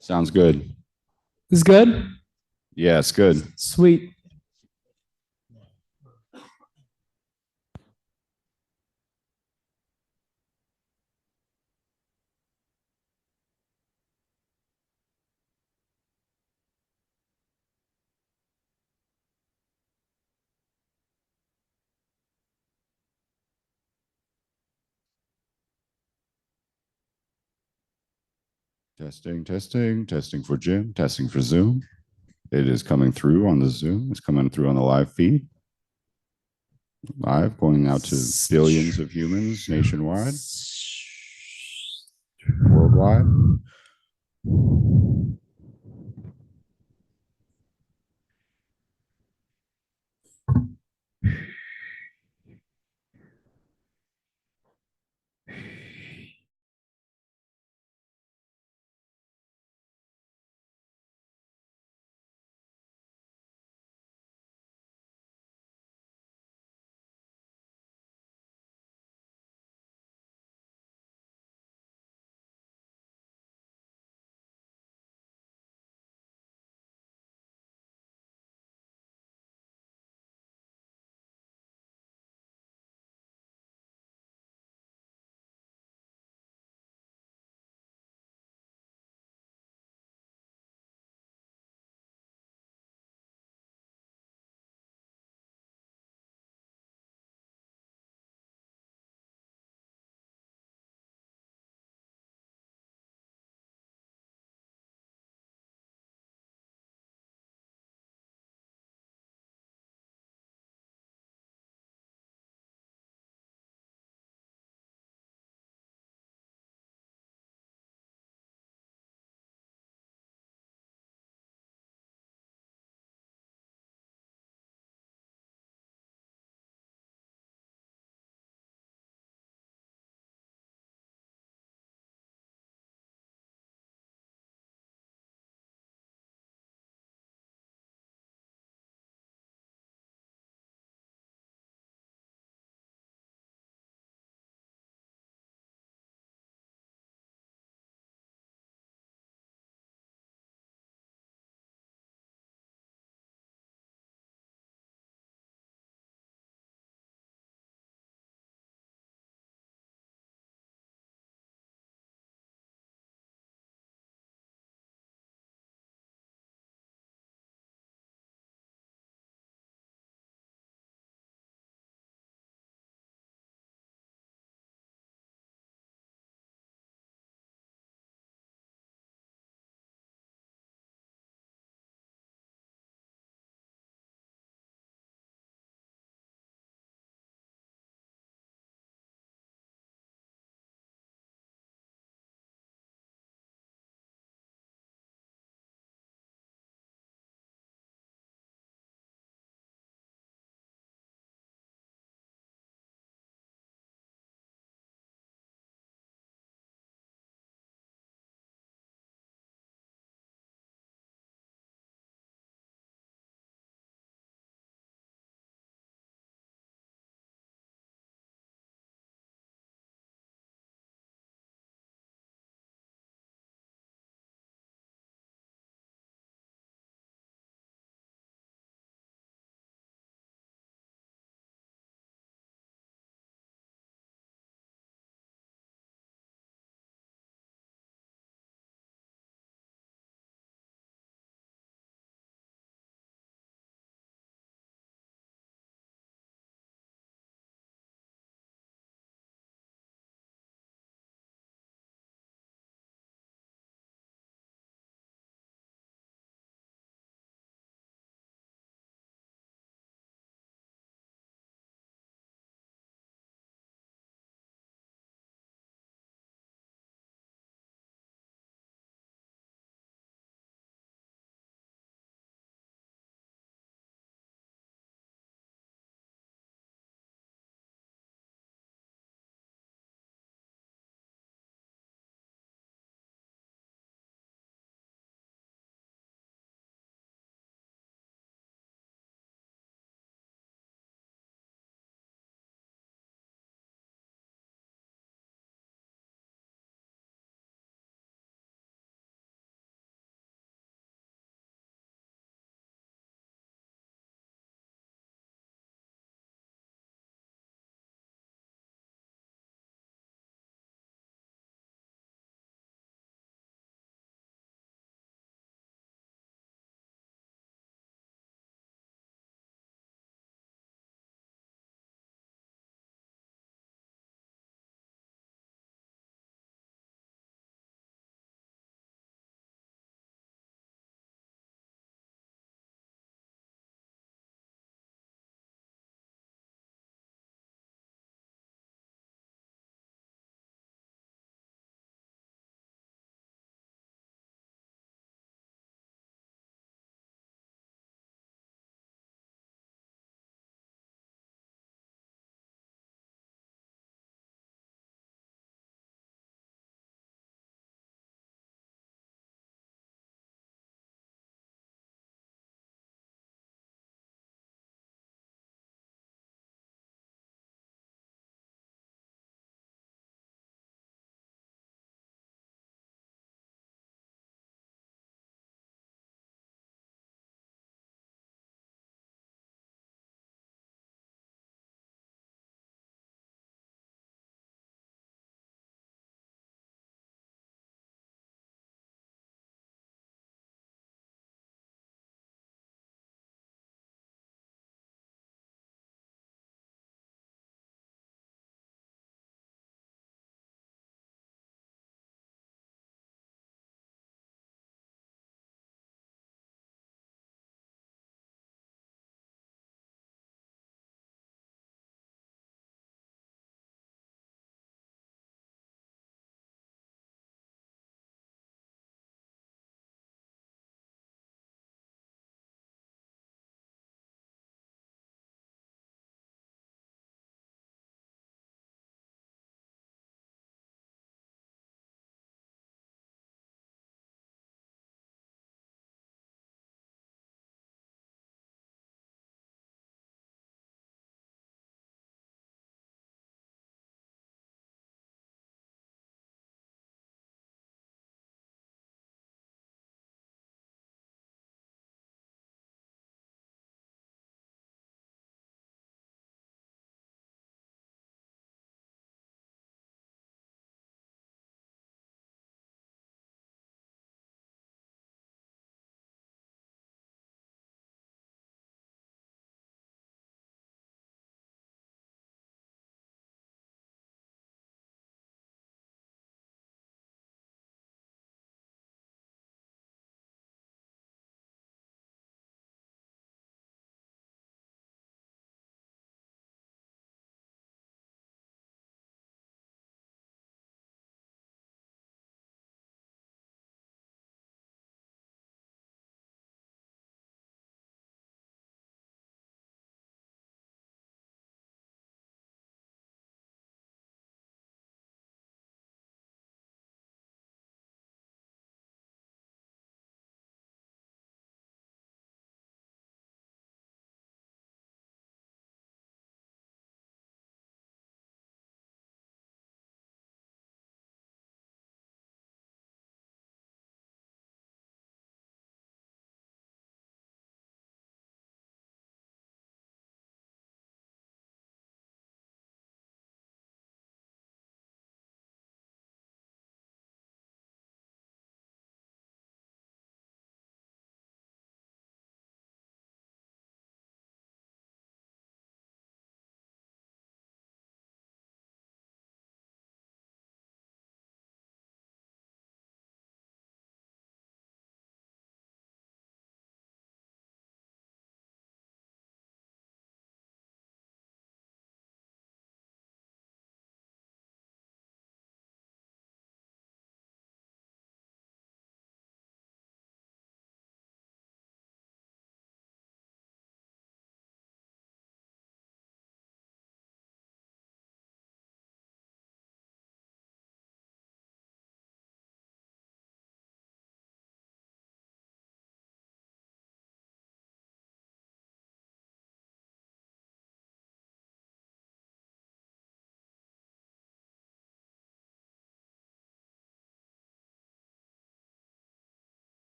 Sounds good. Is good? Yeah, it's good. Sweet. Testing for Jim, testing for Zoom. It is coming through on the Zoom. It's coming through on the live feed. Live, going out to billions of humans nationwide, worldwide.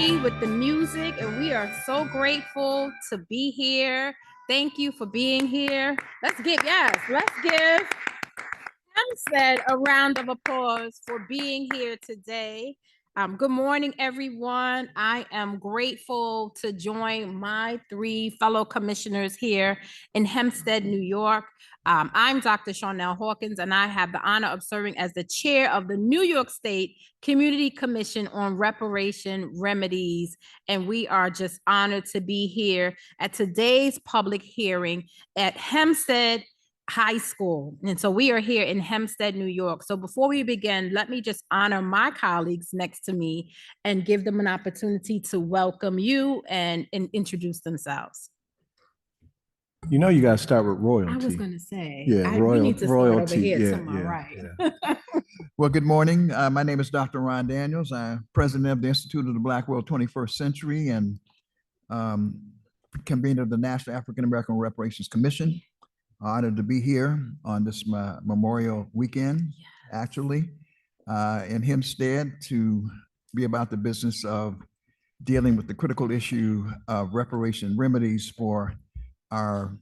energy, with the music, and we are so grateful to be here. Thank you for being here. Let's give Hempstead a round of applause for being here today. Good morning, everyone. I am grateful to join my three fellow commissioners here in Hempstead, New York. I'm Dr. Charnel Hawkins, and I have the honor of serving as the chair of the New York State Community Commission on Reparations Remedies. And we are just honored to be here at today's public hearing at Hempstead High School. And so we are here in Hempstead, New York. So before we begin, let me just honor my colleagues next to me and give them an opportunity to welcome you and introduce themselves. You know, you got to start with royalty. I was going to say, yeah, we need to start over here yeah, to my right. Yeah. Well, good morning. My name is Dr. Ron Daniels. I'm president of the Institute of the Black World 21st Century and convener of the National African American Reparations Commission. Honored to be here on this Memorial weekend, actually, in Hempstead to be about the business of dealing with the critical issue of reparation remedies for our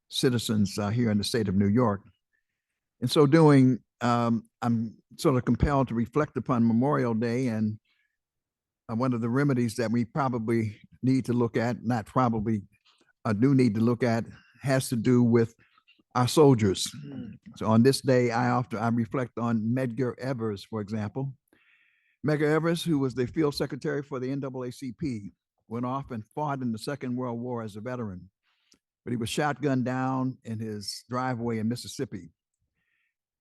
citizens here in the state of New York. In so doing, I'm sort of compelled to reflect upon Memorial Day, and one of the remedies that we probably need to look at, not probably, do need to look at, has to do with our soldiers. So on this day, I reflect on Medgar Evers, for example. Medgar Evers, who was the field secretary for the NAACP, went off and fought in the Second World War as a veteran, but he was shotgunned down in his driveway in Mississippi.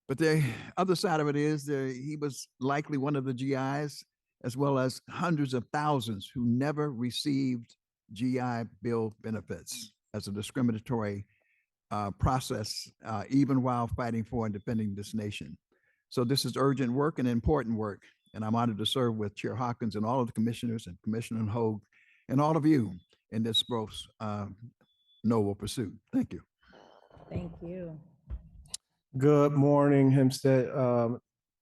But the other side of it is he was likely one of the GIs, as well as hundreds of thousands who never received GI Bill benefits as a discriminatory process, even while fighting for and defending this nation. So this is urgent work and important work. And I'm honored to serve with Chair Hawkins and all of the commissioners and Commissioner Hogue and all of you in this gross noble pursuit. Thank you. Thank you. Good morning, Hempstead.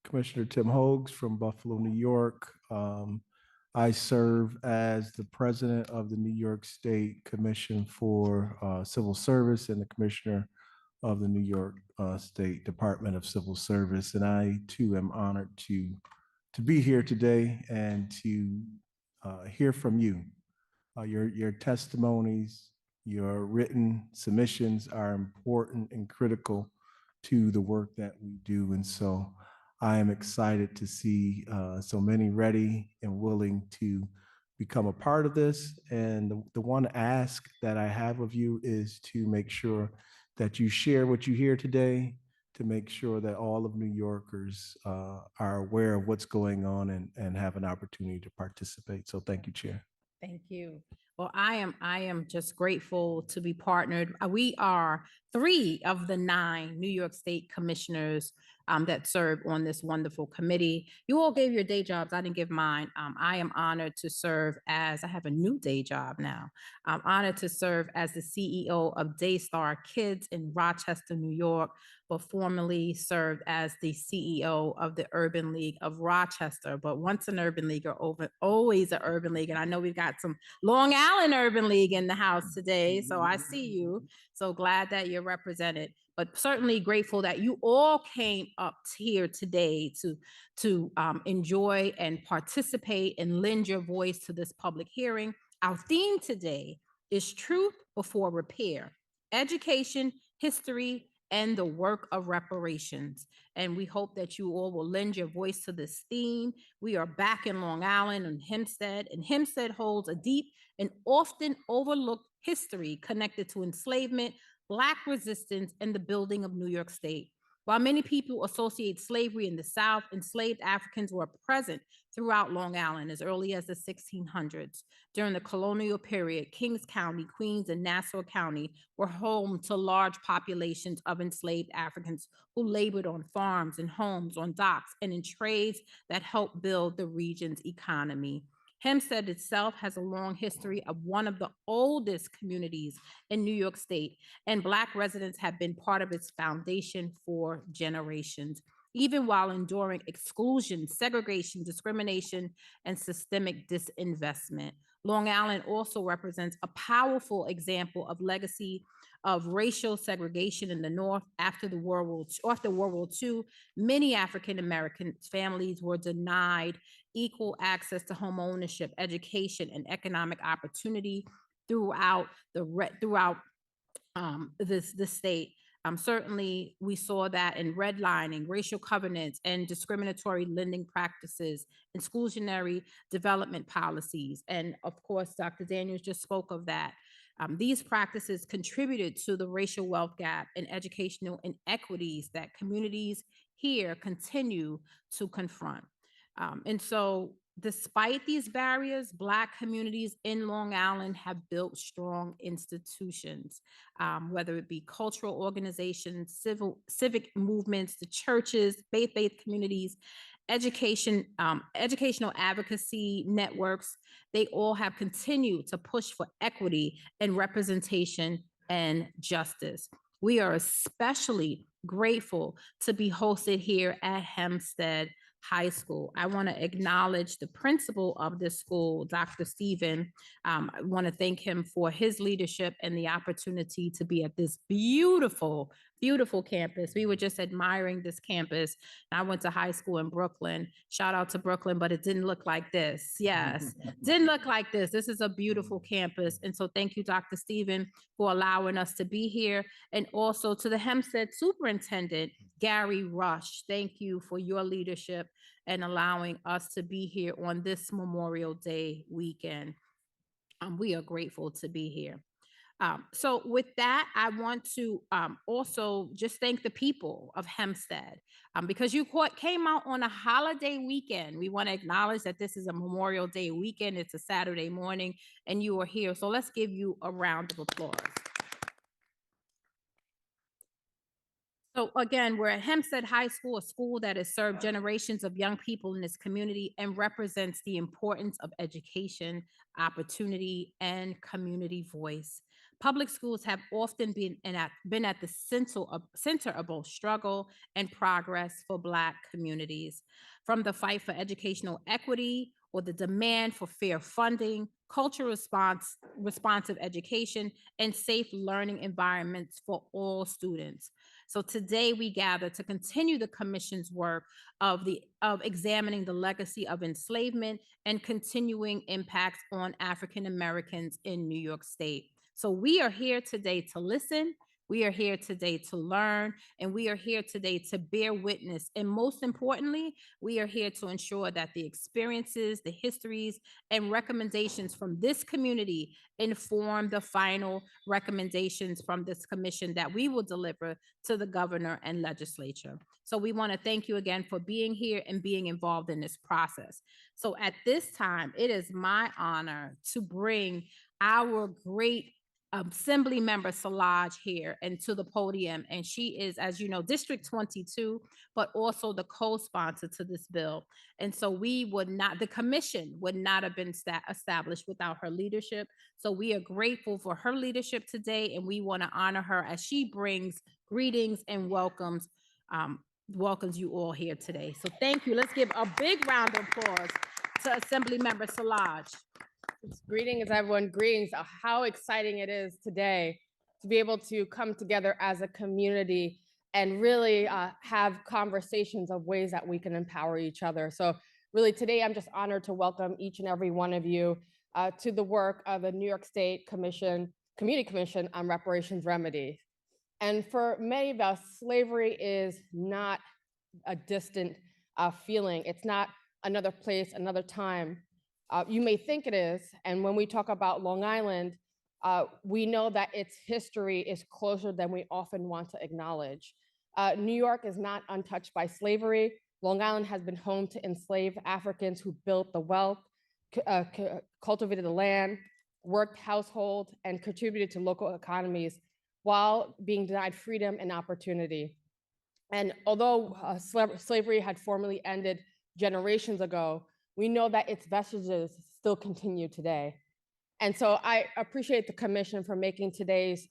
Commissioner Tim Hogues from Buffalo, New York. I serve as the president of the New York State Commission for Civil Service and the commissioner of the New York State Department of Civil Service. And I too am honored to be here today and to hear from you. Your testimonies, your written submissions are important and critical to the work that we do. And so I am excited to see so many ready and willing to become a part of this. And the one ask that I have of you is to make sure that you share what you hear today, to make sure that all of New Yorkers are aware of what's going on and have an opportunity to participate. So thank you, Chair. Thank you. Well, I am just grateful to be partnered. We are 3 of the 9 New York State commissioners that serve on this wonderful committee. You all gave your day jobs. I didn't give mine. I am honored to serve as, I have a new day job now. I'm honored to serve as the CEO of Daystar Kids in Rochester, New York, but formerly served as the CEO of the Urban League of Rochester. But once an Urban Leaguer, always an Urban League. And I know we've got some Long Island Urban League in the house today. So I see you. So glad that you're represented, but certainly grateful that you all came up here today to enjoy and participate and lend your voice to this public hearing. Our theme today is Truth Before Repair, Education, History, and the Work of Reparations. And we hope that you all will lend your voice to this theme. We are back in Long Island and Hempstead, and Hempstead holds a deep and often overlooked history connected to enslavement, Black resistance, and the building of New York State. While many people associate slavery in the South, enslaved Africans were present throughout Long Island as early as the 1600s. During the colonial period, Kings County, Queens, and Nassau County were home to large populations of enslaved Africans who labored on farms and homes, on docks, and in trades that helped build the region's economy. Hempstead itself has a long history of one of the oldest communities in New York State, and Black residents have been part of its foundation for generations. even while enduring exclusion, segregation, discrimination, and systemic disinvestment. Long Island also represents a powerful example of legacy of racial segregation in the North after World War II. Many African American families were denied equal access to home ownership, education, and economic opportunity throughout the state. Certainly, we saw that in redlining, racial covenants, and discriminatory lending practices, exclusionary development policies. And of course, Dr. Daniels just spoke of that. These practices contributed to the racial wealth gap and educational inequities that communities here continue to confront. And so despite these barriers, Black communities in Long Island have built strong institutions, whether it be cultural organizations, civic movements, the churches, faith-based communities, educational advocacy networks. They all have continued to push for equity and representation and justice. We are especially grateful to be hosted here at Hempstead High School. I want to acknowledge the principal of this school, Dr. Stephen. I want to thank him for his leadership and the opportunity to be at this beautiful, beautiful campus. We were just admiring this campus. I went to high school in Brooklyn. Shout out to Brooklyn, but it didn't look like this. Yes, didn't look like this. This is a beautiful campus. And so thank you, Dr. Stephen, for allowing us to be here. And also to the Hempstead Superintendent, Gary Rush. Thank you for your leadership and allowing us to be here on this Memorial Day weekend. We are grateful to be here. So with that, I want to also just thank the people of Hempstead because you came out on a holiday weekend. We want to acknowledge that this is a Memorial Day weekend. It's a Saturday morning and you are here. So let's give you a round of applause. So again, we're at Hempstead High School, a school that has served generations of young people in this community and represents the importance of education, opportunity, and community voice. Public schools have often been at the center of both struggle and progress for Black communities. From the fight for educational equity or the demand for fair funding, cultural responsive education, and safe learning environments for all students. So today we gather to continue the commission's work of examining the legacy of enslavement and continuing impacts on African Americans in New York State. So we are here today to listen. We are here today to learn, and we are here today to bear witness. And most importantly, we are here to ensure that the experiences, the histories, and recommendations from this community inform the final recommendations from this commission that we will deliver to the governor and legislature. So we want to thank you again for being here and being involved in this process. So at this time, it is my honor to bring our great Assembly Member Szilagyi here and to the podium. And she is, as you know, District 22, but also the co-sponsor to this bill. And so the commission would not have been established without her leadership. So we are grateful for her leadership today, and we want to honor her as she brings greetings and welcomes you all here today. So thank you. Let's give a big round of applause to Assembly Member Szilagyi. Greetings, everyone. Greetings. How exciting it is today to be able to come together as a community and really have conversations of ways that we can empower each other. So really today, I'm just honored to welcome each and every one of you to the work of the New York State Community Commission on Reparations Remedies. And for many of us, slavery is not a distant feeling. It's not another place, another time. You may think it is, and when we talk about Long Island, we know that its history is closer than we often want to acknowledge. New York is not untouched by slavery. Long Island has been home to enslaved Africans who built the wealth, cultivated the land, worked households, and contributed to local economies while being denied freedom and opportunity. And although slavery had formally ended generations ago, we know that its vestiges still continue today. And so I appreciate the commission for making today's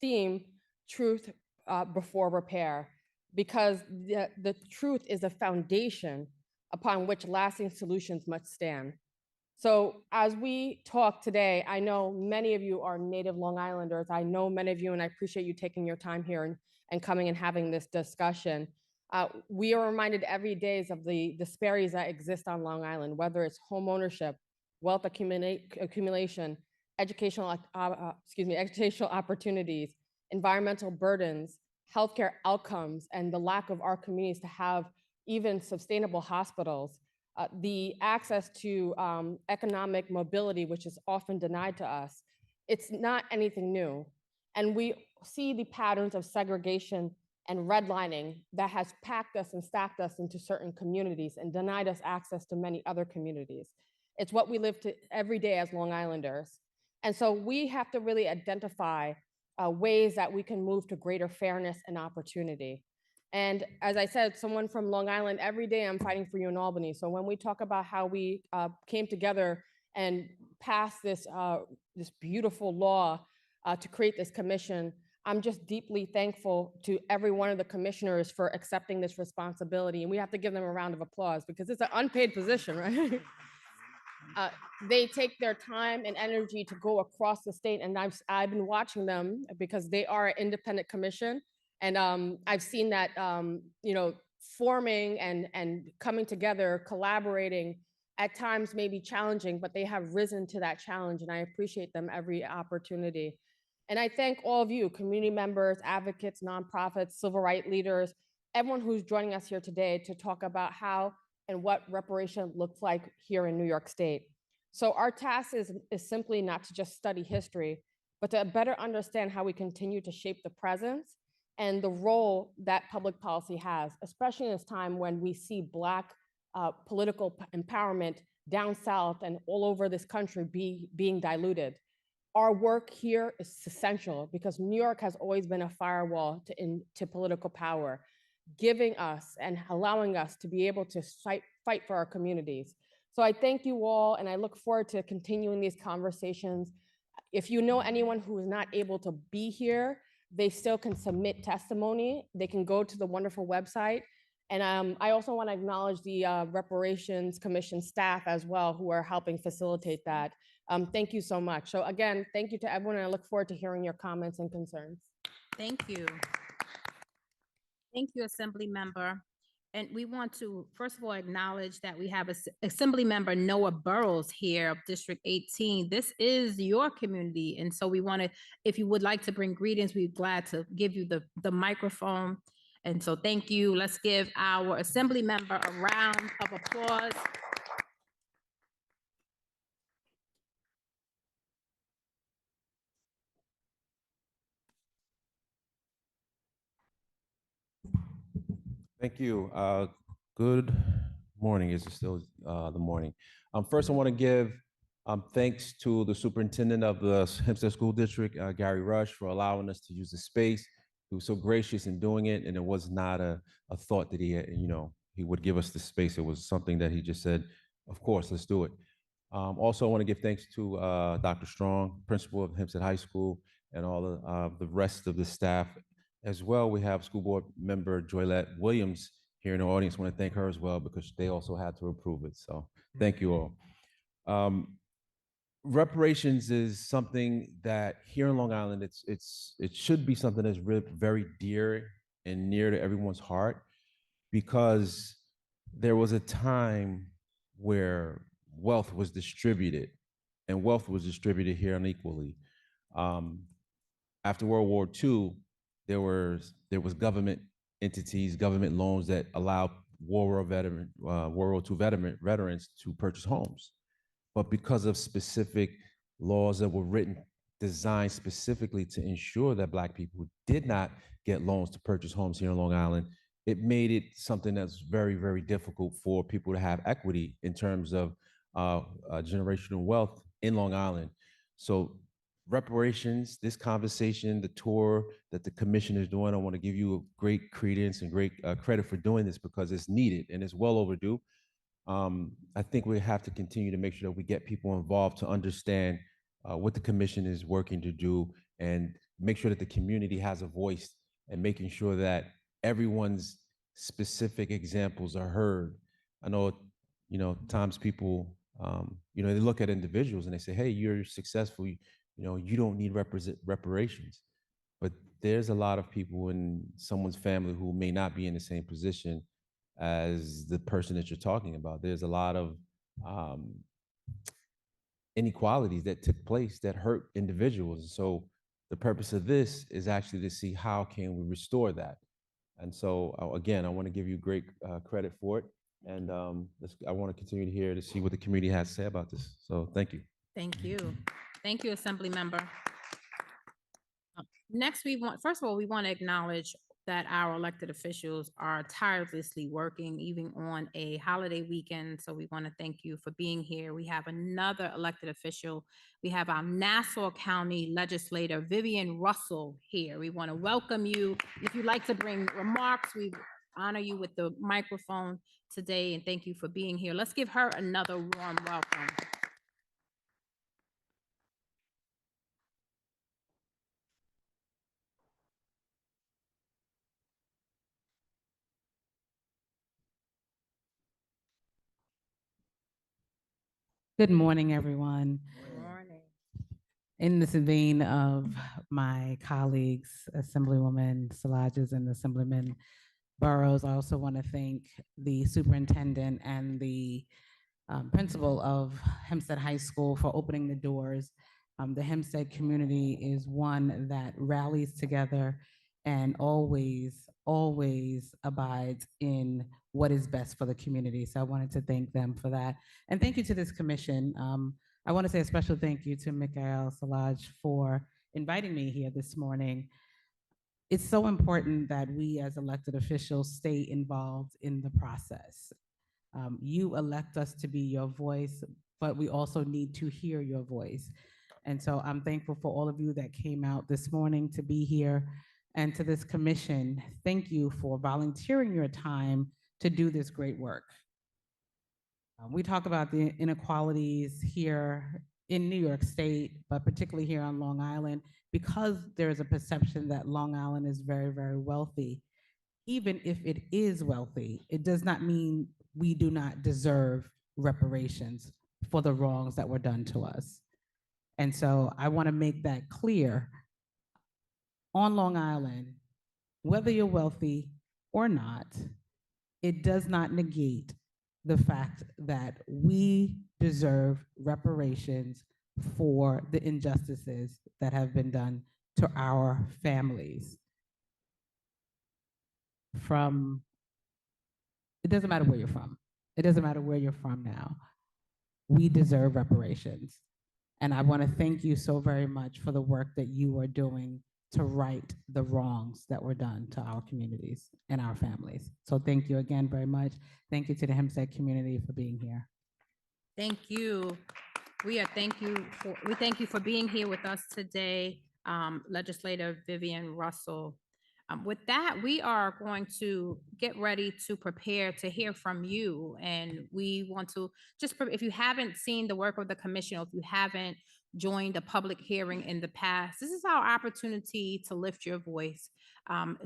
theme, Truth Before Repair. because the truth is a foundation upon which lasting solutions must stand. So as we talk today, I know many of you are native Long Islanders. I know many of you, and I appreciate you taking your time here and coming and having this discussion. We are reminded every day of the disparities that exist on Long Island, whether it's home ownership, wealth accumulation, educational opportunities, environmental burdens, healthcare outcomes, and the lack of our communities to have even sustainable hospitals. The access to economic mobility, which is often denied to us, it's not anything new. And we see the patterns of segregation and redlining that has packed us and stacked us into certain communities and denied us access to many other communities. It's what we live to every day as Long Islanders. And so we have to really identify ways that we can move to greater fairness and opportunity. And as I said, someone from Long Island, every day I'm fighting for you in Albany. So when we talk about how we came together and passed this beautiful law to create this commission, I'm just deeply thankful to every one of the commissioners for accepting this responsibility. And we have to give them a round of applause because it's an unpaid position, right? They take their time and energy to go across the state, and I've been watching them because they are an independent commission. And I've seen that, forming and coming together, collaborating at times may be challenging, but they have risen to that challenge. And I appreciate them every opportunity. And I thank all of you, community members, advocates, nonprofits, civil rights leaders, everyone who's joining us here today to talk about how and what reparation looks like here in New York State. So our task is simply not to just study history, but to better understand how we continue to shape the present and the role that public policy has, especially in this time when we see Black political empowerment down south and all over this country being diluted. Our work here is essential because New York has always been a firewall to political power, giving us and allowing us to be able to fight for our communities. So I thank you all, and I look forward to continuing these conversations. If you know anyone who is not able to be here, they still can submit testimony. They can go to the wonderful website. And I also want to acknowledge the Reparations Commission staff as well, who are helping facilitate that. Thank you so much. So again, thank you to everyone, and I look forward to hearing your comments and concerns. Thank you. Thank you, Assembly Member. And we want to, first of all, acknowledge that we have Assembly Member Noah Burrows here of District 18. This is your community. And so we want to, if you would like to bring greetings, we're glad to give you the microphone. And so thank you. Let's give our Assembly Member a round of applause. Thank you. Good morning. Is it still the morning? First, I want to give thanks to the superintendent of the Hempstead School District, Gary Rush, for allowing us to use the space. He was so gracious in doing it, and it was not a thought that he had, he would give us the space. It was something that he just said, of course, let's do it. Also, I want to give thanks to Dr. Strong, principal of Hempstead High School, and all the rest of the staff. As well, we have school board member Joylette Williams here in the audience. I want to thank her as well because they also had to approve it. So thank you all. Reparations is something that here in Long Island, it should be something that's really very dear and near to everyone's heart, because there was a time where wealth was distributed, and wealth was distributed here unequally. After World War II, there was government entities, government loans that allowed World War II veterans to purchase homes. But because of specific laws that were written, designed specifically to ensure that Black people did not get loans to purchase homes here in Long Island, it made it something that's very, very difficult for people to have equity in terms of generational wealth in Long Island. So reparations, this conversation, the tour that the commission is doing, I want to give you a great credence and great credit for doing this because it's needed and it's well overdue. I think we have to continue to make sure that we get people involved to understand what the commission is working to do and make sure that the community has a voice and making sure that everyone's specific examples are heard. I know, times people, they look at individuals and they say, hey, you're successful, you don't need reparations. But there's a lot of people in someone's family who may not be in the same position as the person that you're talking about. There's a lot of inequalities that took place that hurt individuals. So the purpose of this is actually to see how can we restore that. And so again, I want to give you great credit for it. And I want to continue to hear to see what the community has to say about this. So thank you. Thank you. Thank you, Assembly Member. Next, first of all, we want to acknowledge that our elected officials are tirelessly working even on a holiday weekend. So we want to thank you for being here. We have another elected official. We have our Nassau County Legislator, Vivian Russell, here. We want to welcome you. If you'd like to bring remarks, we honor you with the microphone today, and thank you for being here. Let's give her another warm welcome. Good morning, everyone. Good morning. In this vein of my colleagues, Assemblywoman Salages and Assemblyman Burrows, I also want to thank the superintendent and the principal of Hempstead High School for opening the doors. The Hempstead community is one that rallies together and always abides in what is best for the community. So I wanted to thank them for that. And thank you to this commission. I want to say a special thank you to Mikhail Salaj for inviting me here this morning. It's so important that we as elected officials stay involved in the process. You elect us to be your voice, but we also need to hear your voice. And so I'm thankful for all of you that came out this morning to be here. And to this commission, thank you for volunteering your time to do this great work. We talk about the inequalities here in New York State, but particularly here on Long Island, because there's a perception that Long Island is very, very wealthy. Even if it is wealthy, it does not mean we do not deserve reparations for the wrongs that were done to us. And so I want to make that clear. On Long Island, whether you're wealthy or not, it does not negate the fact that we deserve reparations for the injustices that have been done to our families. It doesn't matter where you're from. It doesn't matter where you're from now. We deserve reparations. And I want to thank you so very much for the work that you are doing to right the wrongs that were done to our communities and our families. So thank you again very much. Thank you to the Hempstead community for being here. Thank you. We thank you for being here with us today, Legislator Vivian Russell. With that, we are going to get ready to prepare to hear from you. And we want to if you haven't seen the work of the commission, or if you haven't joined a public hearing in the past, this is our opportunity to lift your voice,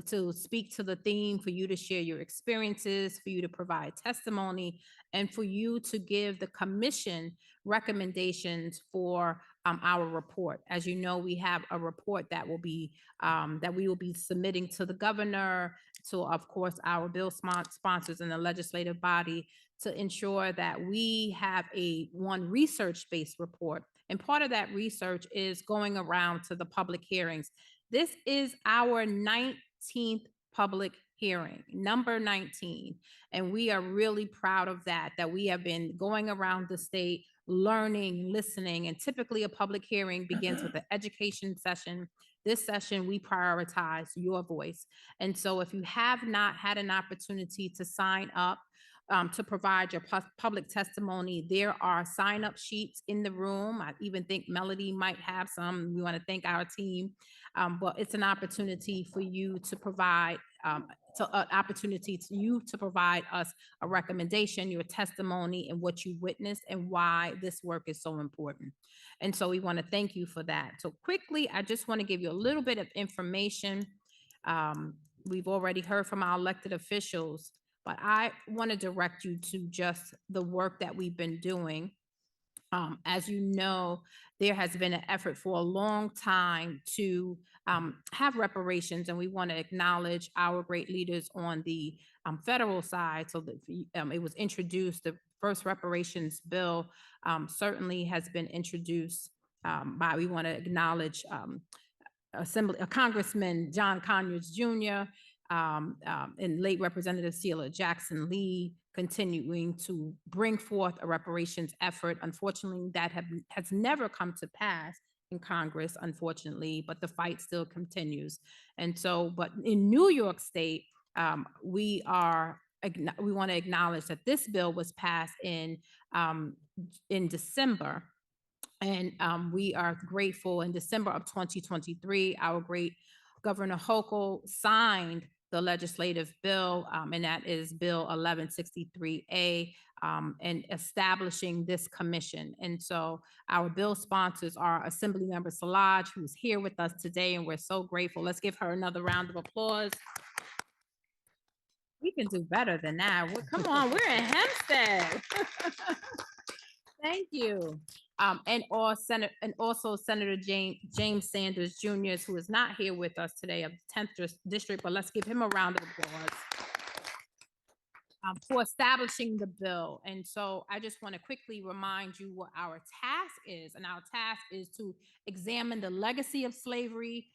to speak to the theme, for you to share your experiences, for you to provide testimony, and for you to give the commission recommendations for our report. As you know, we have a report that will be that we will be submitting to the governor, to, of course, our bill sponsors in the legislative body, to ensure that we have one research-based report. And part of that research is going around to the public hearings. This is our 19th public hearing, number 19. And we are really proud of that we have been going around the state, learning, listening, and typically a public hearing begins with an education session. This session, we prioritize your voice. And so if you have not had an opportunity to sign up to provide your public testimony, there are sign-up sheets in the room. I even think Melody might have some. We want to thank our team. But it's an opportunity for you to provide to provide us a recommendation, your testimony, and what you witnessed and why this work is so important. And so we want to thank you for that. So quickly, I just want to give you a little bit of information. we've already heard from our elected officials, but I want to direct you to just the work that we've been doing. As you know, there has been an effort for a long time to have reparations, and we want to acknowledge our great leaders on the federal side. So that it was introduced, the first reparations bill certainly has been introduced by, we want to acknowledge Congressman John Conyers Jr. And late Representative Sheila Jackson Lee, continuing to bring forth a reparations effort. Unfortunately, that has never come to pass in Congress, unfortunately, but the fight still continues. And so, but in New York State, we want to acknowledge that this bill was passed in December. And we are grateful. In December of 2023, our great Governor Hochul signed the legislative bill, and that is Bill 1163A, and establishing this commission. And so our bill sponsors are Assemblymember Szilagyi, who's here with us today, and we're so grateful. Let's give her another round of applause. We can do better than that. Come on, we're in Hempstead. Thank you. And also Senator James Sanders Jr., who is not here with us today, of the 10th District, but let's give him a round of applause for establishing the bill. And so I just want to quickly remind you what our task is. And our task is to examine the legacy of slavery,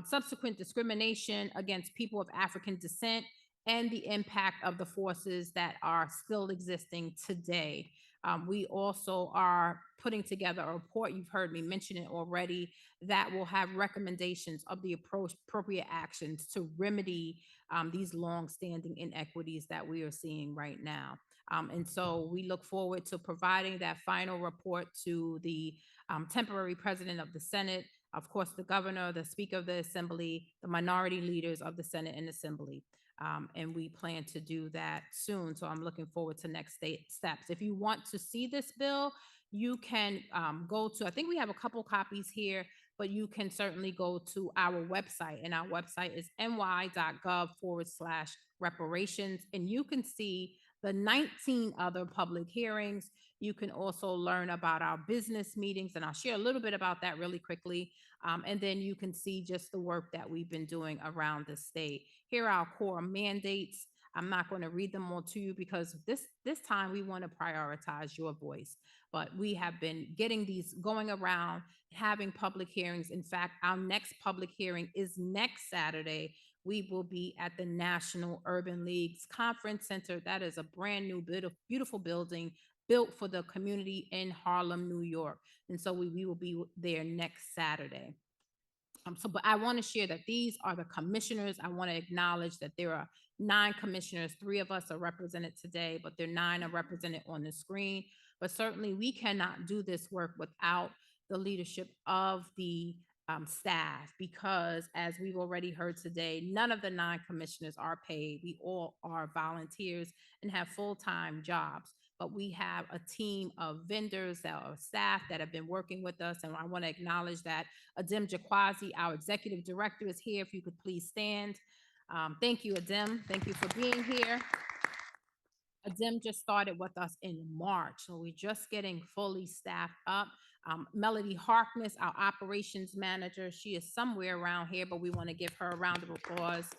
subsequent discrimination against people of African descent, and the impact of the forces that are still existing today. We also are putting together a report, you've heard me mention it already, that will have recommendations of the appropriate actions to remedy these long-standing inequities that we are seeing right now. And so we look forward to providing that final report to the temporary president of the Senate, of course, the governor, the Speaker of the Assembly, the minority leaders of the Senate and Assembly. And we plan to do that soon. So I'm looking forward to next steps. If you want to see this bill, you can go to, I think we have a couple copies here, but you can certainly go to our website, and our website is ny.gov/reparations. And you can see the 19 other public hearings. You can also learn about our business meetings, and I'll share a little bit about that really quickly. And then you can see just the work that we've been doing around the state. Here are our core mandates. I'm not going to read them all to you because this time we want to prioritize your voice. But we have been getting these going around, having public hearings. In fact, our next public hearing is next Saturday. We will be at the National Urban League's Conference Center. That is a brand new, beautiful building built for the community in Harlem, New York. And so we will be there next Saturday. But I want to share that these are the commissioners. I want to acknowledge that there are 9 commissioners. 3 of us are represented today, but there are 9 are represented on the screen. But certainly we cannot do this work without the leadership of the staff, because as we've already heard today, none of the 9 commissioners are paid. We all are volunteers and have full-time jobs. But we have a team of vendors that are staff that have been working with us. And I want to acknowledge that Adem Jakwazi, our executive director, is here. If you could please stand. Thank you, Adem. Thank you for being here. Adem just started with us in March, so we're just getting fully staffed up. Melody Harkness, our operations manager, she is somewhere around here, but we want to give her a round of applause.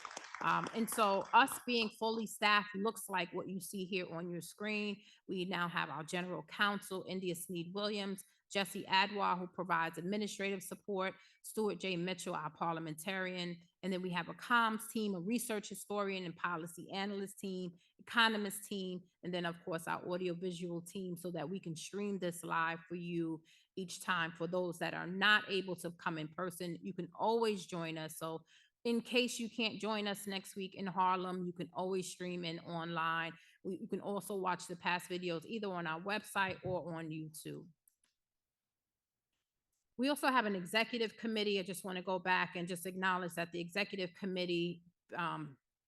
And so us being fully staffed looks like what you see here on your screen. We now have our general counsel, India Sneed Williams, Jesse Adwar, who provides administrative support, Stuart J. Mitchell, our parliamentarian, and then we have a comms team, a research historian and policy analyst team, economist team, and then of course our audiovisual team, so that we can stream this live for you each time. For those that are not able to come in person, you can always join us. So in case you can't join us next week in Harlem, you can always stream in online. You can also watch the past videos either on our website or on YouTube. We also have an executive committee. I just want to go back and just acknowledge that the executive committee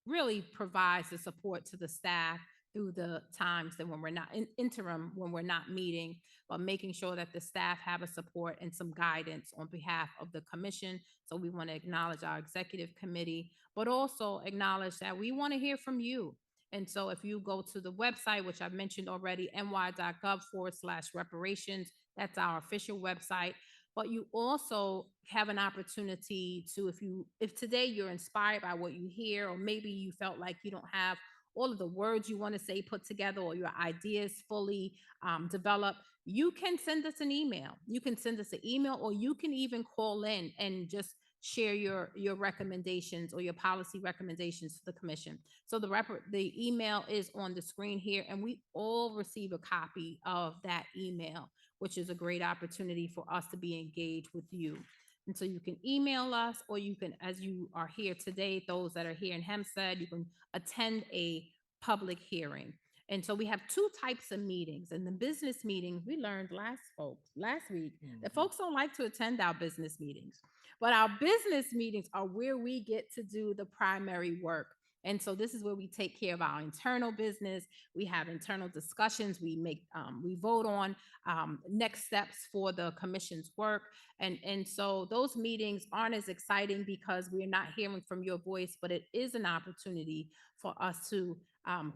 really provides the support to the staff through the times that when we're not in interim, when we're not meeting, but making sure that the staff have a support and some guidance on behalf of the commission. So we want to acknowledge our executive committee, but also acknowledge that we want to hear from you. And so if you go to the website, which I've mentioned already, ny.gov/reparations, that's our official website. But you also have an opportunity to, if today you're inspired by what you hear, or maybe you felt like you don't have all of the words you want to say put together, or your ideas fully developed, you can send us an email. You can send us an email, or you can even call in and just share your recommendations or your policy recommendations to the commission. So the email is on the screen here, and we all receive a copy of that email, which is a great opportunity for us to be engaged with you. And so you can email us, or you can, as you are here today, those that are here in Hempstead, you can attend a public hearing. And so we have two types of meetings. And the business meetings, we learned last week that folks don't like to attend our business meetings. But our business meetings are where we get to do the primary work. And so this is where we take care of our internal business. We have internal discussions. We vote on next steps for the commission's work. And so those meetings aren't as exciting because we're not hearing from your voice, but it is an opportunity for us to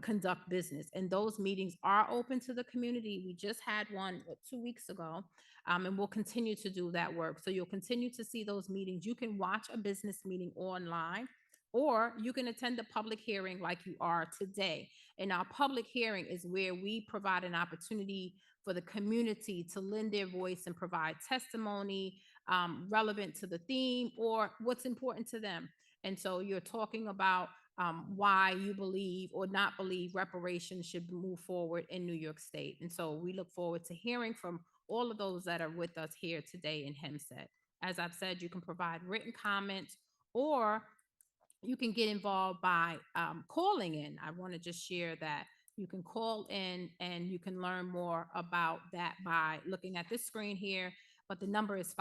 conduct business. And those meetings are open to the community. We just had one 2 weeks ago, and we'll continue to do that work. So you'll continue to see those meetings. You can watch a business meeting online, or you can attend a public hearing like you are today. And our public hearing is where we provide an opportunity for the community to lend their voice and provide testimony relevant to the theme or what's important to them. And so you're talking about why you believe or not believe reparations should move forward in New York State. And so we look forward to hearing from all of those that are with us here today in Hempstead. As I've said, you can provide written comments, or you can get involved by calling in. I want to just share that you can call in and you can learn more about that by looking at this screen here. But the number is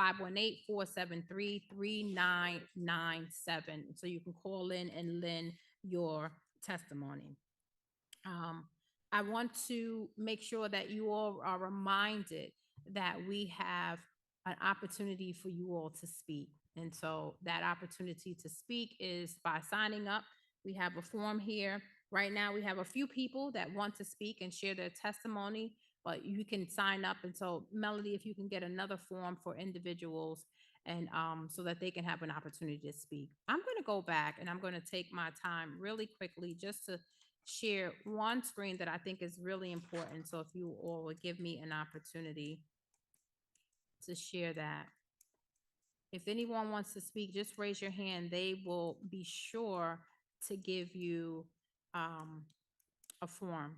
518-473-3997. So you can call in and lend your testimony. I want to make sure that you all are reminded that we have an opportunity for you all to speak. And so that opportunity to speak is by signing up. We have a form here. Right now, we have a few people that want to speak and share their testimony, but you can sign up. And so, Melody, if you can get another form for individuals, and so that they can have an opportunity to speak. I'm going to go back and I'm going to take my time really quickly just to share one screen that I think is really important. So if you all would give me an opportunity to share that. If anyone wants to speak, just raise your hand. They will be sure to give you a form.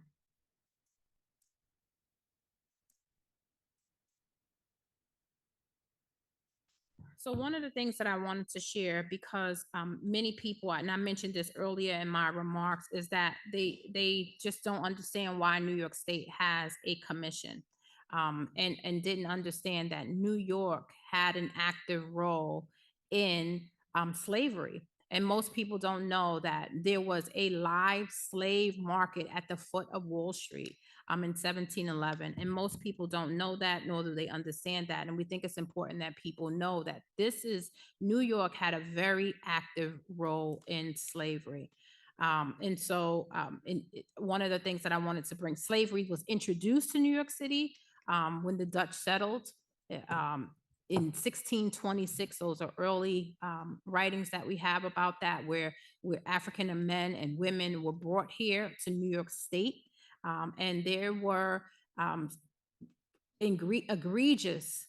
So one of the things that I wanted to share, because many people, and I mentioned this earlier in my remarks, is that they just don't understand why New York State has a commission, and didn't understand that New York had an active role in slavery. And most people don't know that there was a live slave market at the foot of Wall Street in 1711. And most people don't know that, nor do they understand that. And we think it's important that people know that New York had a very active role in slavery. And so one of the things that I wanted to bring, slavery was introduced to New York City when the Dutch settled in 1626. Those are early writings that we have about that, where African men and women were brought here to New York State. And there were egregious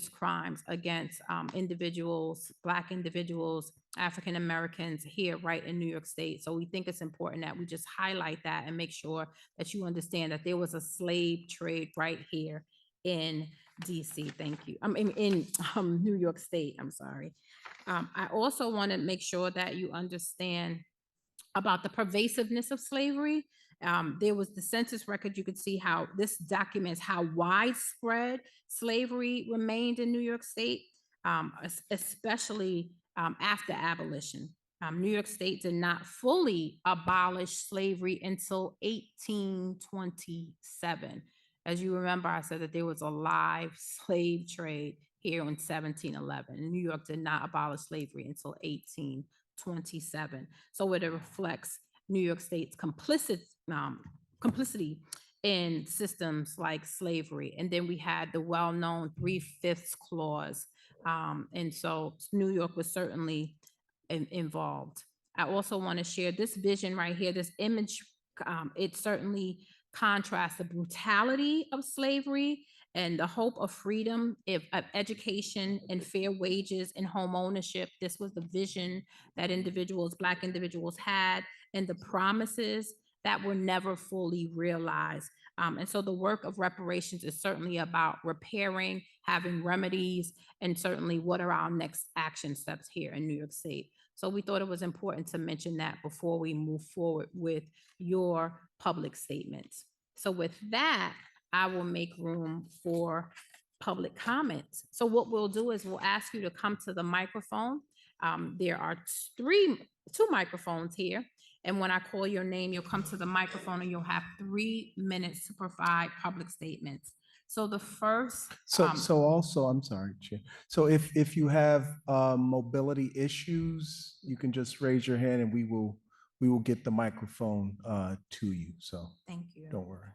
crimes against individuals, Black individuals, African Americans here right in New York State. So we think it's important that we just highlight that and make sure that you understand that there was a slave trade right here in DC. Thank you. I mean, in New York State. I'm sorry. I also want to make sure that you understand about the pervasiveness of slavery. There was the census record. You could see how this documents how widespread slavery remained in New York State, especially after abolition. New York State did not fully abolish slavery until 1827. As you remember, I said that there was a live slave trade here in 1711. New York did not abolish slavery until 1827. So it reflects New York State's complicity in systems like slavery. And then we had the well-known 3/5 clause. And so New York was certainly involved. I also want to share this vision right here, this image. It certainly contrasts the brutality of slavery and the hope of freedom, of education and fair wages and home ownership. This was the vision that Black individuals had, and the promises that were never fully realized. And so the work of reparations is certainly about repairing, having remedies, and certainly what are our next action steps here in New York State. So we thought it was important to mention that before we move forward with your public statements. So with that, I will make room for public comments. So what we'll do is we'll ask you to come to the microphone. There are two microphones here. And when I call your name, you'll come to the microphone and you'll have 3 minutes to provide public statements. So the first. So also, I'm sorry, Chair. So if you have mobility issues, you can just raise your hand and we will get the microphone to you. So Thank you. don't worry.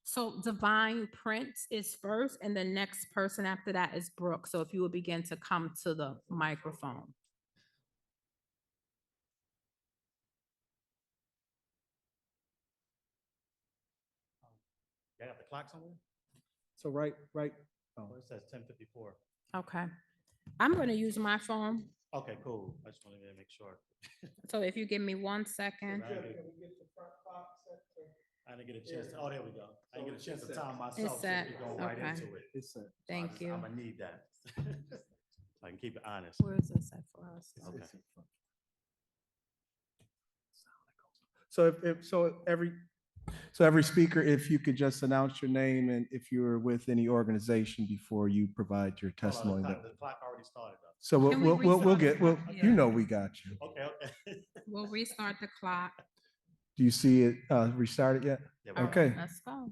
So Divine Prince is first, and the next person after that is Brooke. So if you will begin to come to the microphone. I got the clock somewhere? So right. Oh, it says 10:54. Okay. I'm going to use my phone. Okay, cool. I just wanted to make sure. So if you give me 1 second. I didn't get a chance. Oh, there we go. I didn't get a chance to time myself. So set. we go right Okay. into it. It's set. Thank you. I'm gonna need that. I can keep it honest. Where is this at for us? Okay. So every speaker, if you could just announce your name and if you're with any organization before you provide your Hold on, testimony. The clock already started though. So Can we we'll restart get, the well, clock? you Yeah. know, we got you. Okay. We'll restart the clock. Do you see it restarted yet? Yeah, All we're- right, Okay. let's go.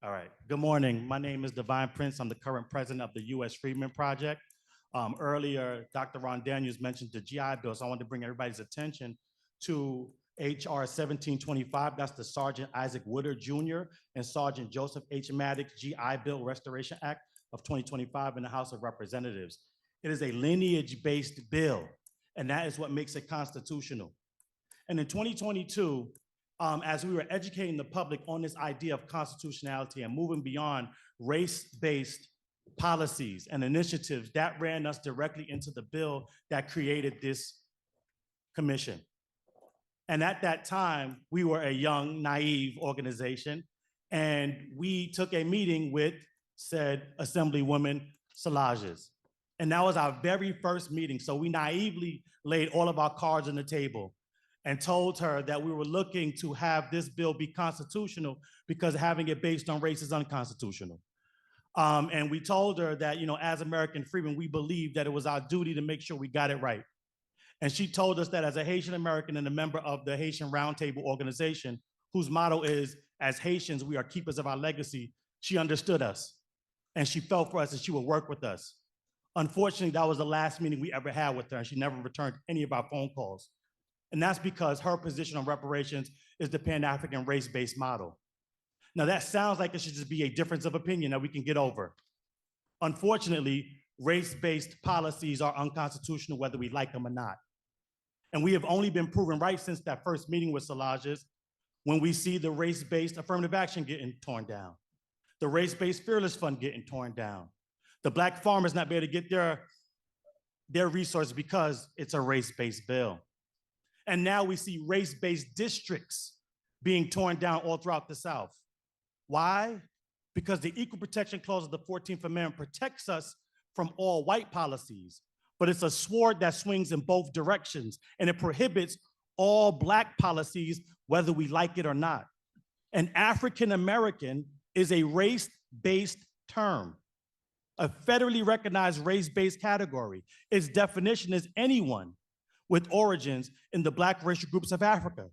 All right. Good morning. My name is Divine Prince. I'm the current president of the U.S. Freedmen Project. Earlier, Dr. Ron Daniels mentioned the GI Bill, so I wanted to bring everybody's attention to HR 1725. That's the Sergeant Isaac Woodard Jr. and Sergeant Joseph H. Maddox GI Bill Restoration Act of 2025 in the House of Representatives. It is a lineage-based bill, and that is what makes it constitutional. And in 2022, as we were educating the public on this idea of constitutionality and moving beyond race-based policies and initiatives, that ran us directly into the bill that created this commission. And at that time, we were a young, naive organization, and we took a meeting with said Assemblywoman Salages. And that was our very first meeting. So we naively laid all of our cards on the table and told her that we were looking to have this bill be constitutional because having it based on race is unconstitutional. And we told her that, as American freedmen, we believed that it was our duty to make sure we got it right. And she told us that as a Haitian American and a member of the Haitian Roundtable organization, whose motto is, as Haitians, we are keepers of our legacy, she understood us and she felt for us and she would work with us. Unfortunately, that was the last meeting we ever had with her and she never returned any of our phone calls. And that's because her position on reparations is the Pan-African race-based model. Now that sounds like it should just be a difference of opinion that we can get over. Unfortunately, race-based policies are unconstitutional whether we like them or not. And we have only been proven right since that first meeting with Salages when we see the race-based affirmative action getting torn down, the race-based fearless fund getting torn down, the Black farmers not be able to get their resources because it's a race-based bill. And now we see race-based districts being torn down all throughout the South. Why? Because the Equal Protection Clause of the 14th Amendment protects us from all white policies, but it's a sword that swings in both directions, and it prohibits all Black policies, whether we like it or not. And African American is a race-based term, a federally recognized race-based category. Its definition is anyone with origins in the Black racial groups of Africa.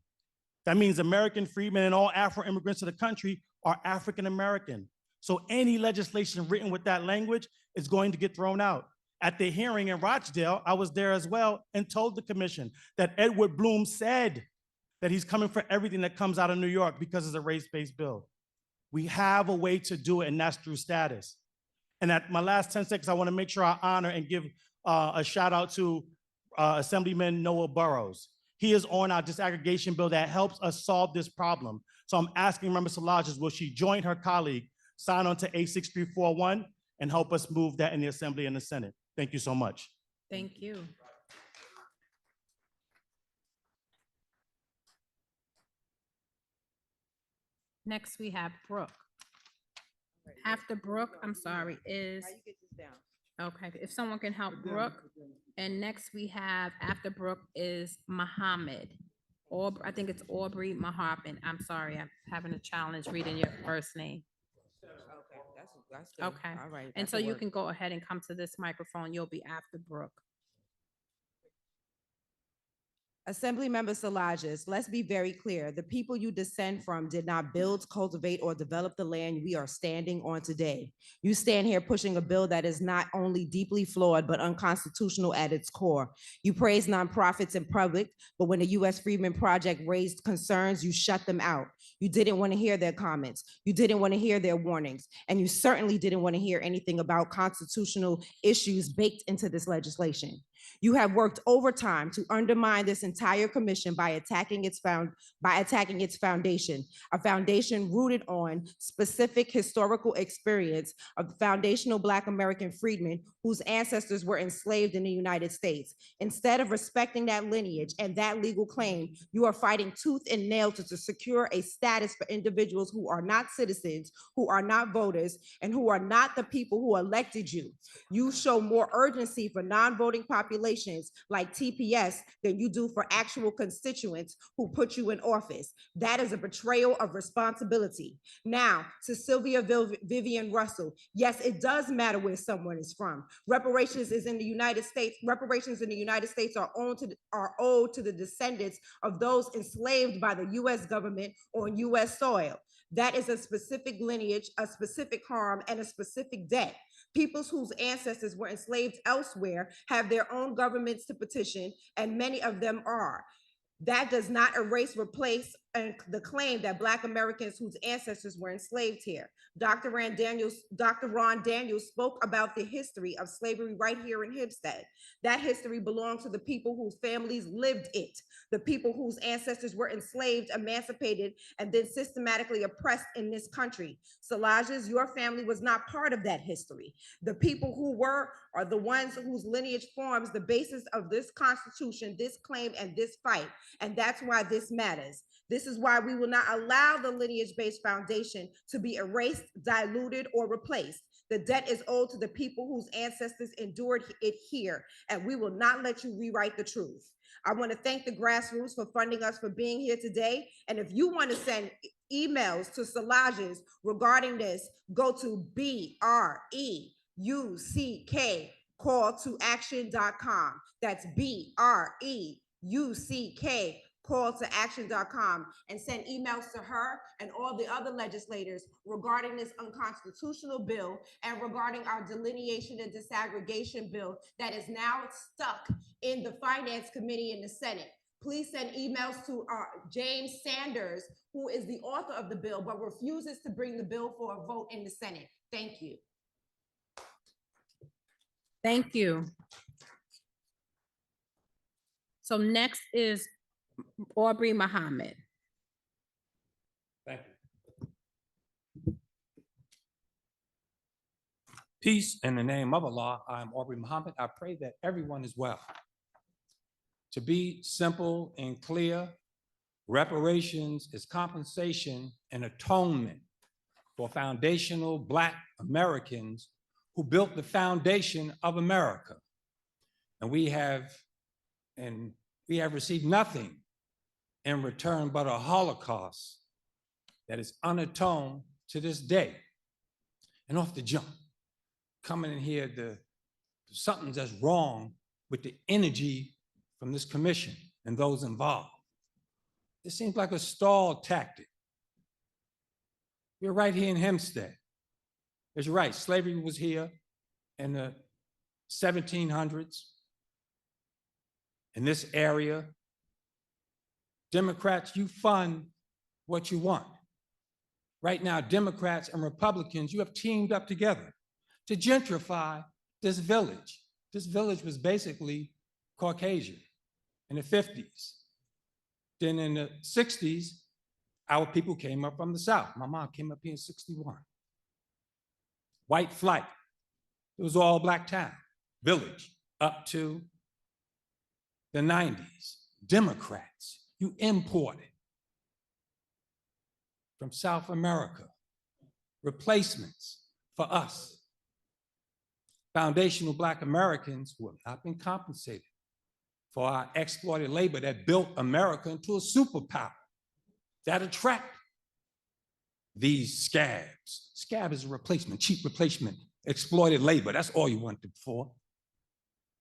That means American freedmen and all Afro immigrants to the country are African American. So any legislation written with that language is going to get thrown out. At the hearing in Rochdale, I was there as well and told the commission that Edward Bloom said that he's coming for everything that comes out of New York because it's a race-based bill. We have a way to do it, and that's through status. And at my last 10 seconds, I want to make sure I honor and give a shout out to Assemblyman Noah Burrows. He is on our disaggregation bill that helps us solve this problem. So I'm asking Member Salages, will she join her colleague, sign on to A6341, and help us move that in the Assembly and the Senate? Thank you so much. Thank you. Next, we have Brooke. After Brooke, I'm sorry, is, okay, if someone can help Brooke. And next we have, after Brooke is Muhammad. Or I think it's Aubrey Muhammad. I'm sorry, I'm having a challenge reading your first name. Okay, that's good. Okay. All right. And that so could you work. can go ahead and come to this microphone. You'll be after Brooke. Assembly Member Salages, let's be very clear. The people you descend from did not build, cultivate, or develop the land we are standing on today. You stand here pushing a bill that is not only deeply flawed, but unconstitutional at its core. You praise nonprofits in public, but when the U.S. Freedmen Project raised concerns, you shut them out. You didn't want to hear their comments. You didn't want to hear their warnings. And you certainly didn't want to hear anything about constitutional issues baked into this legislation. You have worked overtime to undermine this entire commission by attacking its foundation, a foundation rooted on specific historical experience of foundational Black American freedmen whose ancestors were enslaved in the United States. Instead of respecting that lineage and that legal claim, you are fighting tooth and nail to secure a status for individuals who are not citizens, who are not voters, and who are not the people who elected you. You show more urgency for non-voting populations like TPS than you do for actual constituents who put you in office. That is a betrayal of responsibility. Now, to Sylvia Vivian Russell, yes, it does matter where someone is from. Reparations is in the United States. Reparations in the United States are owed to the descendants of those enslaved by the U.S. government on U.S. soil. That is a specific lineage, a specific harm, and a specific debt. Peoples whose ancestors were enslaved elsewhere have their own governments to petition, and many of them are. That does not erase, replace the claim that Black Americans whose ancestors were enslaved here. Dr. Ron Daniels spoke about the history of slavery right here in Hempstead. That history belonged to the people whose families lived it, the people whose ancestors were enslaved, emancipated, and then systematically oppressed in this country. Salages, your family was not part of that history. The people who were are the ones whose lineage forms the basis of this Constitution, this claim, and this fight. And that's why this matters. This is why we will not allow the lineage-based foundation to be erased, diluted, or replaced. The debt is owed to the people whose ancestors endured it here, and we will not let you rewrite the truth. I want to thank the grassroots for funding us for being here today. And if you want to send emails to Salages regarding this, go to BREUCK calltoaction.com. That's BREUCK calltoaction.com, and send emails to her and all the other legislators regarding this unconstitutional bill and regarding our delineation and disaggregation bill that is now stuck in the Finance Committee in the Senate. Please send emails to James Sanders, who is the author of the bill, but refuses to bring the bill for a vote in the Senate. Thank you. Thank you. So next is Aubrey Muhammad. Thank you. Peace in the name of Allah. I'm Aubrey Muhammad. I pray that everyone is well. To be simple and clear, reparations is compensation and atonement for foundational Black Americans who built the foundation of America. And we have received nothing in return but a Holocaust that is unatoned to this day. And off the jump, coming in here, something that's wrong with the energy from this commission and those involved. It seems like a stall tactic. You're right here in Hempstead. It's right, slavery was here in the 1700s. In this area, Democrats, you fund what you want. Right now, Democrats and Republicans, you have teamed up together to gentrify this village. This village was basically Caucasian in the 50s. Then in the 60s, our people came up from the South. My mom came up here in 61. White flight. It was all black town, village, up to the 90s. Democrats, you imported from South America replacements for us. Foundational Black Americans who have not been compensated for our exploited labor that built America into a superpower that attract these scabs. Scab is a replacement, cheap replacement, exploited labor. That's all you want them for.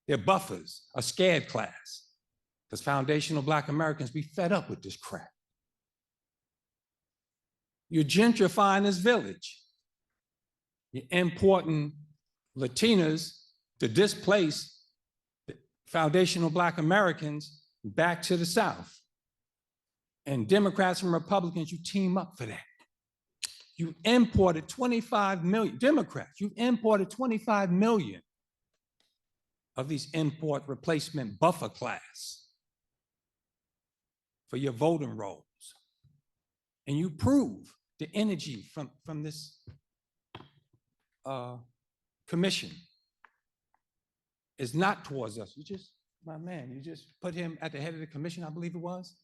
They're buffers, a scared class. Because foundational Black Americans be fed up with this crap. You're gentrifying this village. You're importing Latinas to displace foundational Black Americans back to the South. And Democrats and Republicans, you team up for that. You imported 25 million, Democrats, you imported 25 million of these import replacement buffer class for your voting rolls. And you prove the energy from this commission is not towards us. You just, my man, you just put him at the head of the commission, I believe it was.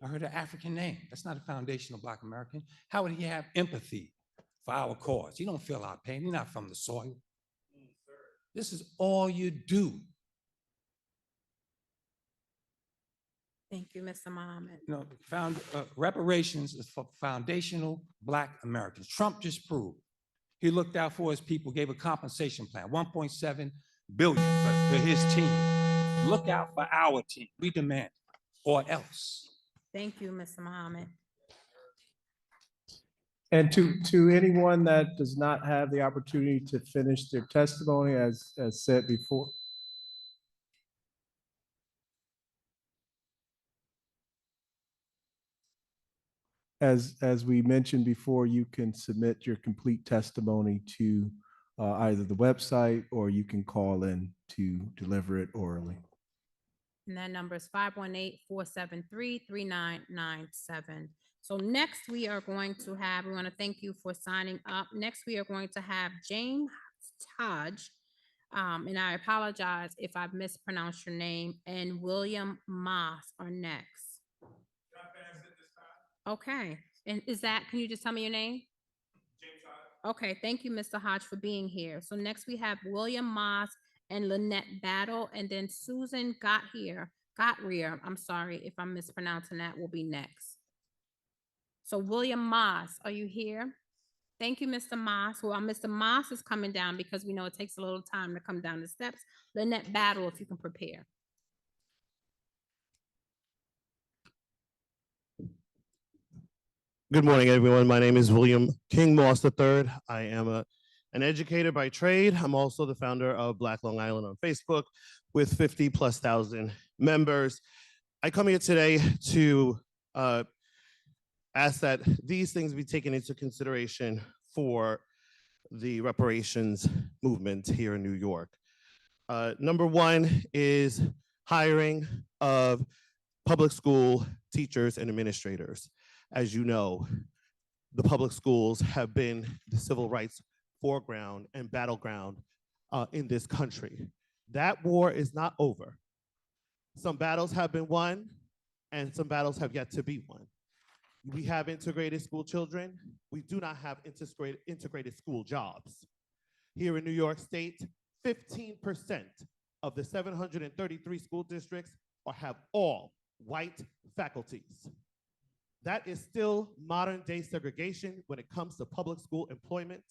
I heard an African name. That's not a foundational Black American. How would he have empathy for our cause? He don't feel our pain. He's not from the soil. This is all you do. Thank you, Mr. Muhammad. You know, reparations is for foundational Black Americans. Trump just proved he looked out for his people, gave a compensation plan, 1.7 billion for his team. Look out for our team. We demand, or else. Thank you, Mr. Muhammad. And to anyone that does not have the opportunity to finish their testimony, as said before. As we mentioned before, you can submit your complete testimony to either the website or you can call in to deliver it orally. And that number is 518-473-3997. So next we are going to have, we want to thank you for signing up. Next, we are going to have James Hodge, and I apologize if I've mispronounced your name, and William Moss are next. Okay, and is that, can you just tell me your name? James Hodge. Okay, thank you, Mr. Hodge, for being here. So next we have William Moss and Lynette Battle, and then Susan Gottrear, I'm sorry if I'm mispronouncing that, will be next. So William Moss, are you here? Thank you, Mr. Moss. Well, Mr. Moss is coming down because we know it takes a little time to come down the steps. Lynette Battle, if you can prepare. Good morning, everyone. My name is William King Moss III. I am an educator by trade. I'm also the founder of Black Long Island on Facebook with 50,000+ members. I come here today to ask that these things be taken into consideration for the reparations movement here in New York. Number one is hiring of public school teachers and administrators. As you know, the public schools have been the civil rights foreground and battleground in this country. That war is not over. Some battles have been won and some battles have yet to be won. We have integrated school children. We do not have integrated school jobs. Here in New York State, 15% of the 733 school districts have all white faculties. That is still modern day segregation when it comes to public school employment.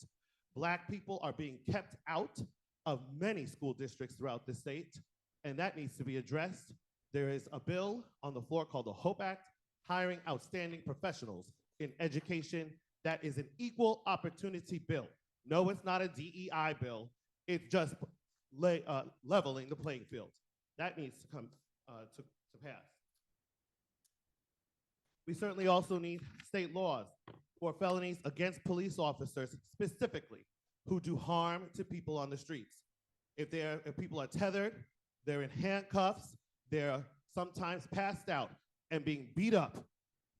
Black people are being kept out of many school districts throughout the state, and that needs to be addressed. There is a bill on the floor called the HOPE Act, hiring outstanding professionals in education. That is an equal opportunity bill. No, it's not a DEI bill. It's just leveling the playing field. That needs to come to pass. We certainly also need state laws for felonies against police officers specifically who do harm to people on the streets. If people are tethered, they're in handcuffs, they're sometimes passed out and being beat up,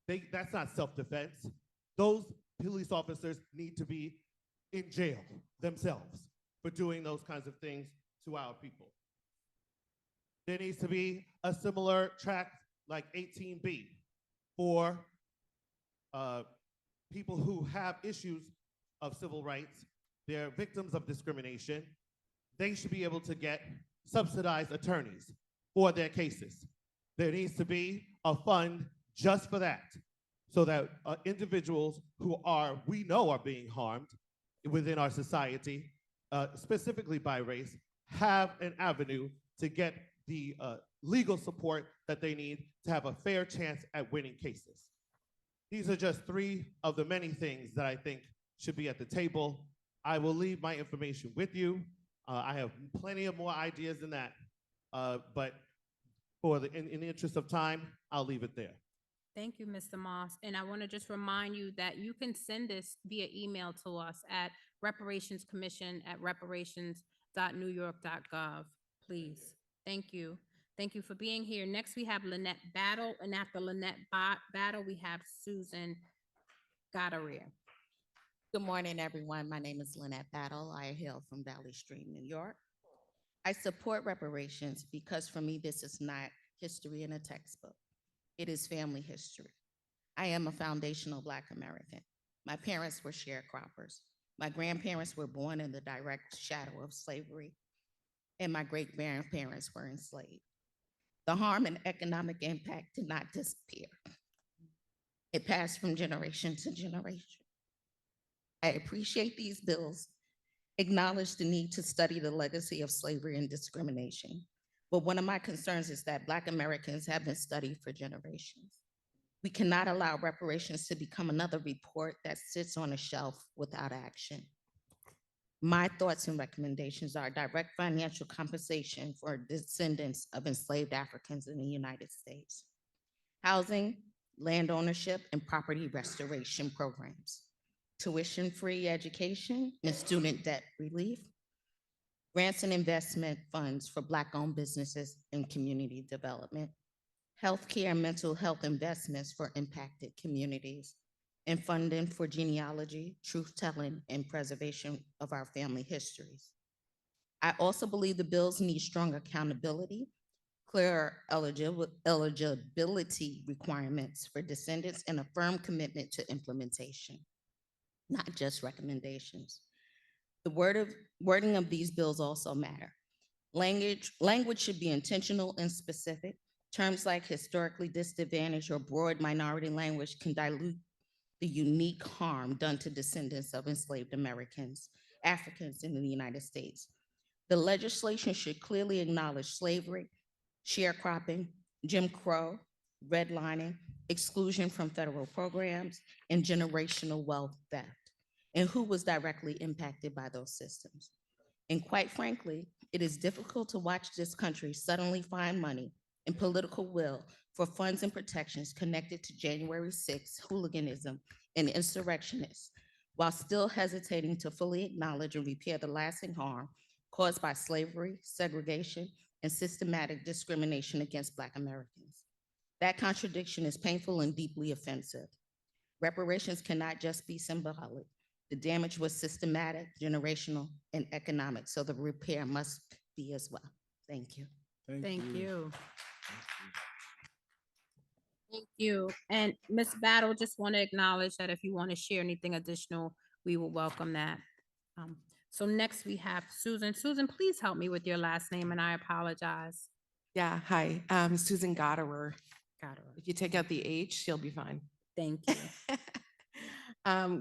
that's not self-defense. Those police officers need to be in jail themselves for doing those kinds of things to our people. There needs to be a similar track like 18B for people who have issues of civil rights. They're victims of discrimination. They should be able to get subsidized attorneys for their cases. There needs to be a fund just for that, so that individuals who we know are being harmed within our society, specifically by race, have an avenue to get the legal support that they need to have a fair chance at winning cases. These are just 3 of the many things that I think should be at the table. I will leave my information with you. I have plenty of more ideas than that, but in the interest of time, I'll leave it there. Thank you, Mr. Moss. And I want to just remind you that you can send this via email to us at reparationscommission@reparations.newyork.gov, please. Thank you. Thank you for being here. Next, we have Lynette Battle, and after Lynette Battle, we have Susan Goddard. Good morning, everyone. My name is Lynette Battle. I hail from Valley Stream, New York. I support reparations because for me, this is not history in a textbook. It is family history. I am a foundational Black American. My parents were sharecroppers. My grandparents were born in the direct shadow of slavery, and my great-grandparents were enslaved. The harm and economic impact did not disappear. It passed from generation to generation. I appreciate these bills, acknowledge the need to study the legacy of slavery and discrimination. But one of my concerns is that Black Americans have been studied for generations. We cannot allow reparations to become another report that sits on a shelf without action. My thoughts and recommendations are direct financial compensation for descendants of enslaved Africans in the United States, housing, land ownership, and property restoration programs, tuition-free education and student debt relief, grants and investment funds for Black-owned businesses and community development, healthcare and mental health investments for impacted communities, and funding for genealogy, truth-telling, and preservation of our family histories. I also believe the bills need strong accountability, clear eligibility requirements for descendants, and a firm commitment to implementation, not just recommendations. The wording of these bills also matter. Language should be intentional and specific. Terms like historically disadvantaged or broad minority language can dilute the unique harm done to descendants of enslaved Africans in the United States. The legislation should clearly acknowledge slavery, sharecropping, Jim Crow, redlining, exclusion from federal programs, and generational wealth theft, and who was directly impacted by those systems. And quite frankly, it is difficult to watch this country suddenly find money and political will for funds and protections connected to January 6th hooliganism and insurrectionists, while still hesitating to fully acknowledge and repair the lasting harm caused by slavery, segregation, and systematic discrimination against Black Americans. That contradiction is painful and deeply offensive. Reparations cannot just be symbolic. The damage was systematic, generational, and economic, so the repair must be as well. Thank you. Thank you. Thank you. And Ms. Battle, just want to acknowledge that if you want to share anything additional, we will welcome that. So next we have Susan. Susan, please help me with your last name, and I apologize. Yeah, hi, Susan Goddard. If you take out the H, you'll be fine. Thank you.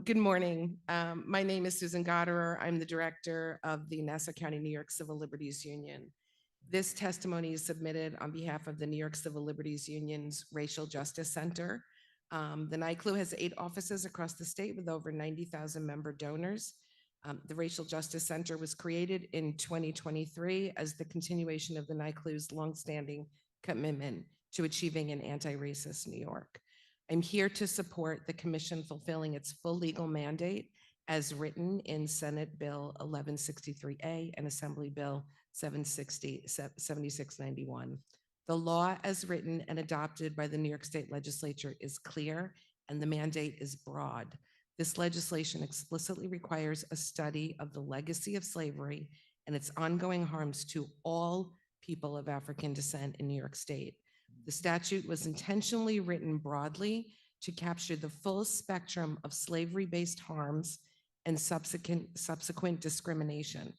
Good morning. My name is Susan Goddard. I'm the director of the Nassau County, New York Civil Liberties Union. This testimony is submitted on behalf of the New York Civil Liberties Union's Racial Justice Center. The NYCLU has 8 offices across the state with over 90,000 member donors. The Racial Justice Center was created in 2023 as the continuation of the NYCLU's longstanding commitment to achieving an anti-racist New York. I'm here to support the commission fulfilling its full legal mandate as written in Senate Bill 1163A and Assembly Bill 7691. The law as written and adopted by the New York State Legislature is clear and the mandate is broad. This legislation explicitly requires a study of the legacy of slavery and its ongoing harms to all people of African descent in New York State. The statute was intentionally written broadly to capture the full spectrum of slavery-based harms and subsequent discrimination.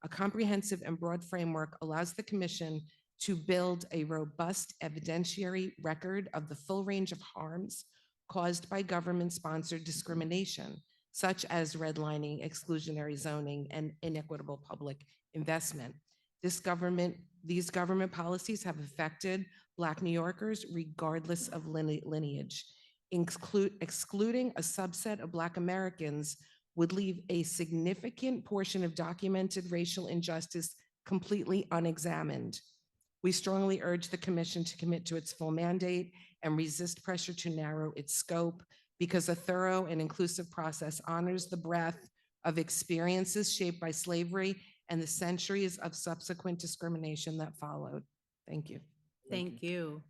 A comprehensive and broad framework allows the commission to build a robust evidentiary record of the full range of harms caused by government-sponsored discrimination, such as redlining, exclusionary zoning, and inequitable public investment. These government policies have affected Black New Yorkers regardless of lineage. Excluding a subset of Black Americans would leave a significant portion of documented racial injustice completely unexamined. We strongly urge the commission to commit to its full mandate and resist pressure to narrow its scope, because a thorough and inclusive process honors the breadth of experiences shaped by slavery and the centuries of subsequent discrimination that followed. Thank you. Thank you.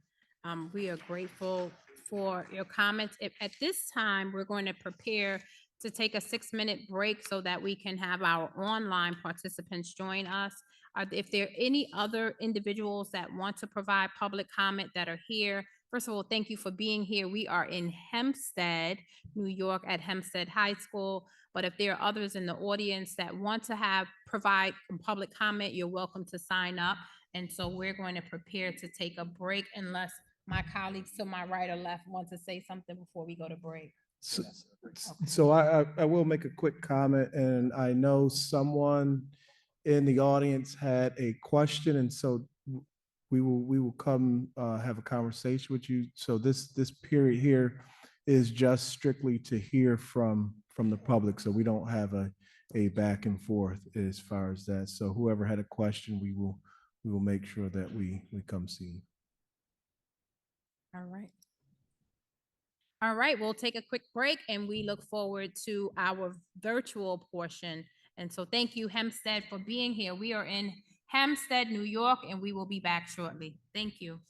We are grateful for your comments. At this time, we're going to prepare to take a 6-minute break so that we can have our online participants join us. If there are any other individuals that want to provide public comment that are here, first of all, thank you for being here. We are in Hempstead, New York at Hempstead High School. But if there are others in the audience that want to provide public comment, you're welcome to sign up. And so we're going to prepare to take a break unless my colleagues to my right or left want to say something before we go to break. So I will make a quick comment, and I know someone in the audience had a question, and so we will come have a conversation with you. So this period here is just strictly to hear from the public. So we don't have a back and forth as far as that. So whoever had a question, we will make sure that we come see you. All right. All right, we'll take a quick break and we look forward to our virtual portion. And so thank you, Hempstead, for being here. We are in Hempstead, New York, and we will be back shortly. Thank you.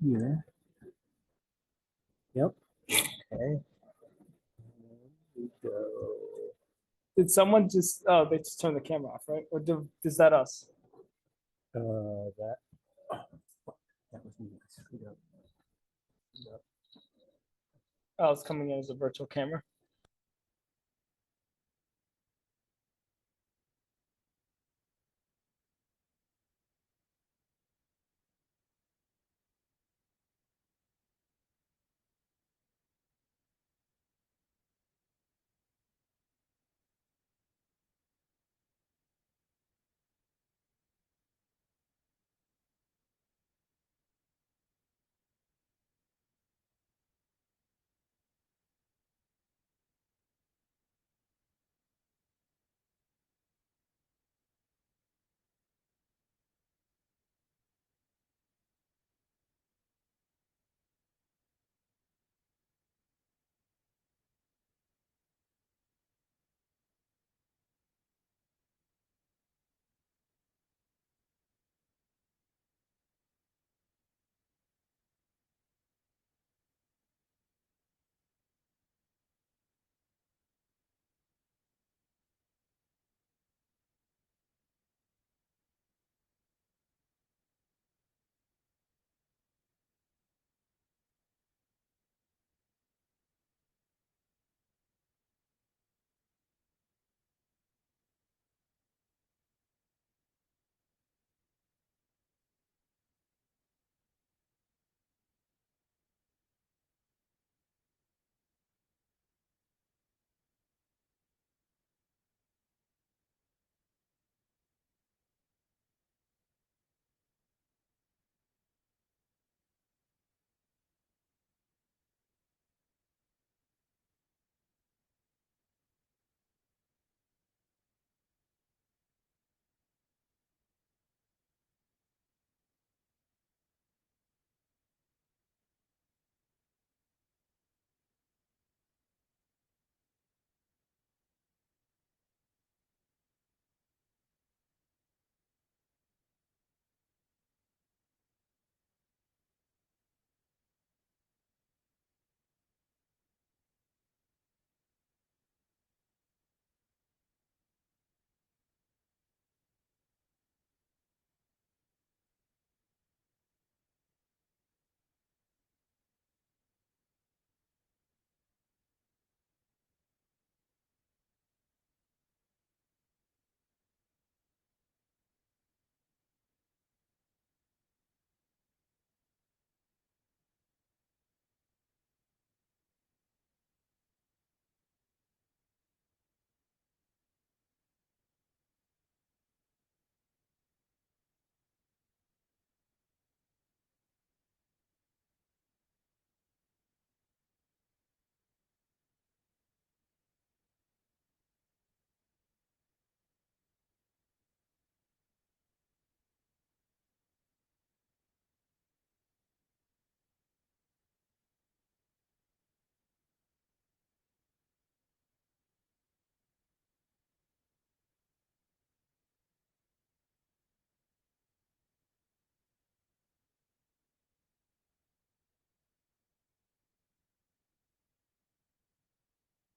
Here. Yep. Okay. We go. Did someone just, oh, they just turned the camera off, right? Or is that us? That. That was me. I screwed up. Yep. Oh, it's coming in as a virtual camera.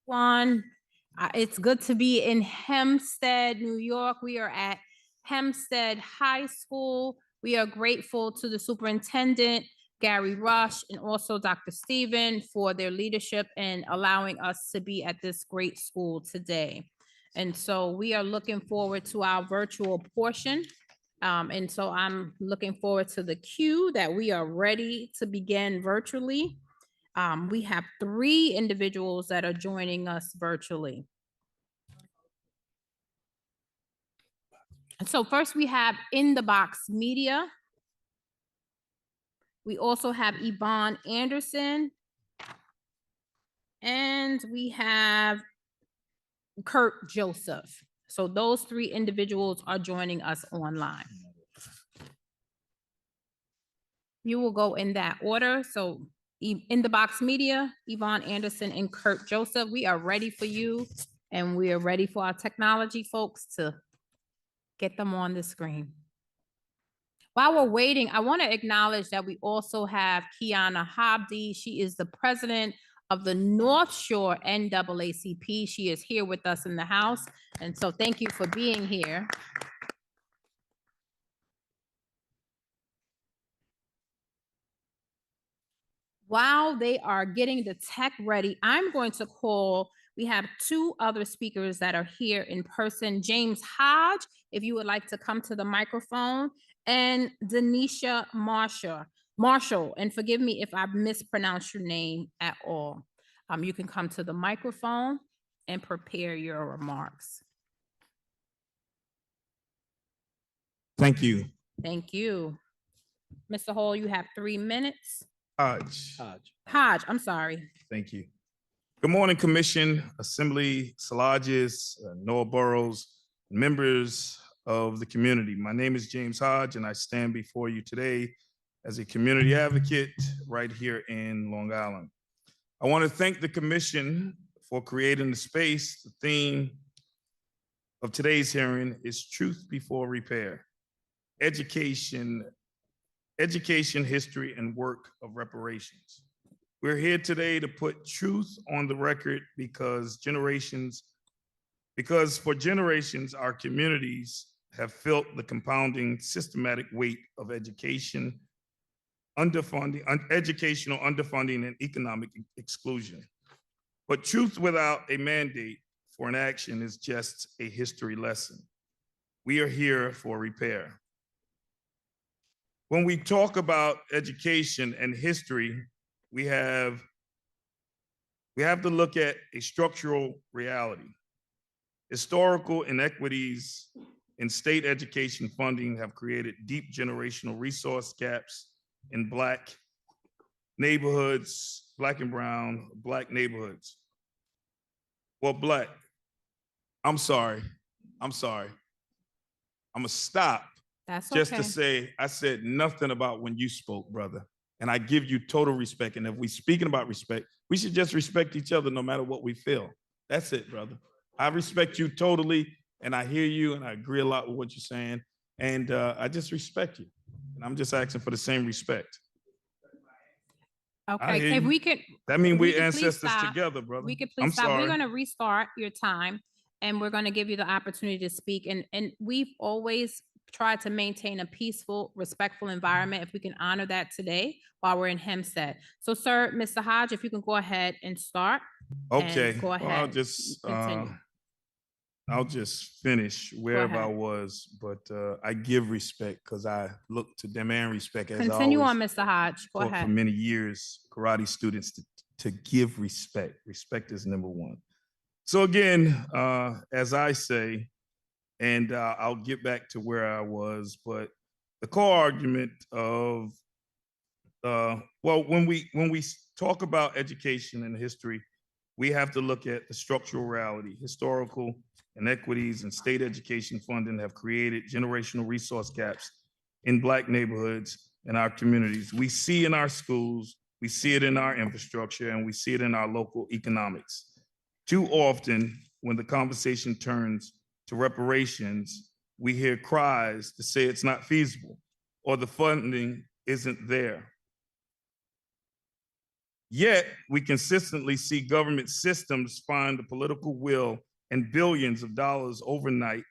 Juan, it's good to be in Hempstead, New York. We are at Hempstead High School. We are grateful to the superintendent, Gary Rush, and also Dr. Steven for their leadership and allowing us to be at this great school today. And so we are looking forward to our virtual portion. And so I'm looking forward to the cue that we are ready to begin virtually. We have 3 individuals that are joining us virtually. And so first we have In the Box Media. We also have Yvonne Anderson. And we have Kurt Joseph. So those 3 individuals are joining us online. You will go in that order. So In the Box Media, Yvonne Anderson and Kurt Joseph, we are ready for you. And we are ready for our technology folks to get them on the screen. While we're waiting, I want to acknowledge that we also have Kiana Hobdy. She is the president of the North Shore NAACP. She is here with us in the house. And so thank you for being here. While they are getting the tech ready, I'm going to call, we have two other speakers that are here in person. James Hodge, if you would like to come to the microphone, and Denisha Marshall, and forgive me if I've mispronounced your name at all. You can come to the microphone and prepare your remarks. Thank you. Thank you. Mr. Hall, you have 3 minutes. Hodge, I'm sorry. thank you. Good morning, Commission, Assembly, Salages, Noah Burrows, members of the community. My name is James Hodge, and I stand before you today as a community advocate right here in Long Island. I want to thank the Commission for creating the space. The theme of today's hearing is Truth Before Repair, Education, History, and Work of Reparations. We're here today to put truth on the record because for generations, our communities have felt the compounding systematic weight of educational underfunding and economic exclusion. But truth without a mandate for an action is just a history lesson. We are here for repair. When we talk about education and history, we have to look at a structural reality. Historical inequities in state education funding have created deep generational resource gaps in Black neighborhoods, Black and brown, Black neighborhoods. Well, I'm sorry. I'm gonna stop. That's just okay. to say, I said nothing about when you spoke, brother. And I give you total respect. And if we're speaking about respect, we should just respect each other no matter what we feel. That's it, brother. I respect you totally, and I hear you, and I agree a lot with what you're saying. And I just respect you. And I'm just asking for the same respect. Okay, if we could. That means we we're could please ancestors stop. together, brother. We could please I'm stop. sorry. We're going to restart your time, and we're going to give you the opportunity to speak. And we've always tried to maintain a peaceful, respectful environment. If we can honor that today while we're in Hempstead. So, sir, Mr. Hodge, if you can go ahead and start. Okay. Go ahead. Well, I'll just finish wherever I was, but I give respect because I look to demand respect as Continue I on, always Mr. Hodge. Go taught ahead. for many years, karate students to give respect. Respect is number one. So again, as I say, and I'll get back to where I was, but the core argument of, when we talk about education and history, we have to look at the structural reality. Historical inequities in state education funding have created generational resource gaps in Black neighborhoods and our communities. We see in our schools, we see it in our infrastructure, and we see it in our local economics. Too often, when the conversation turns to reparations, we hear cries to say it's not feasible or the funding isn't there. Yet, we consistently see government systems find the political will and billions of dollars overnight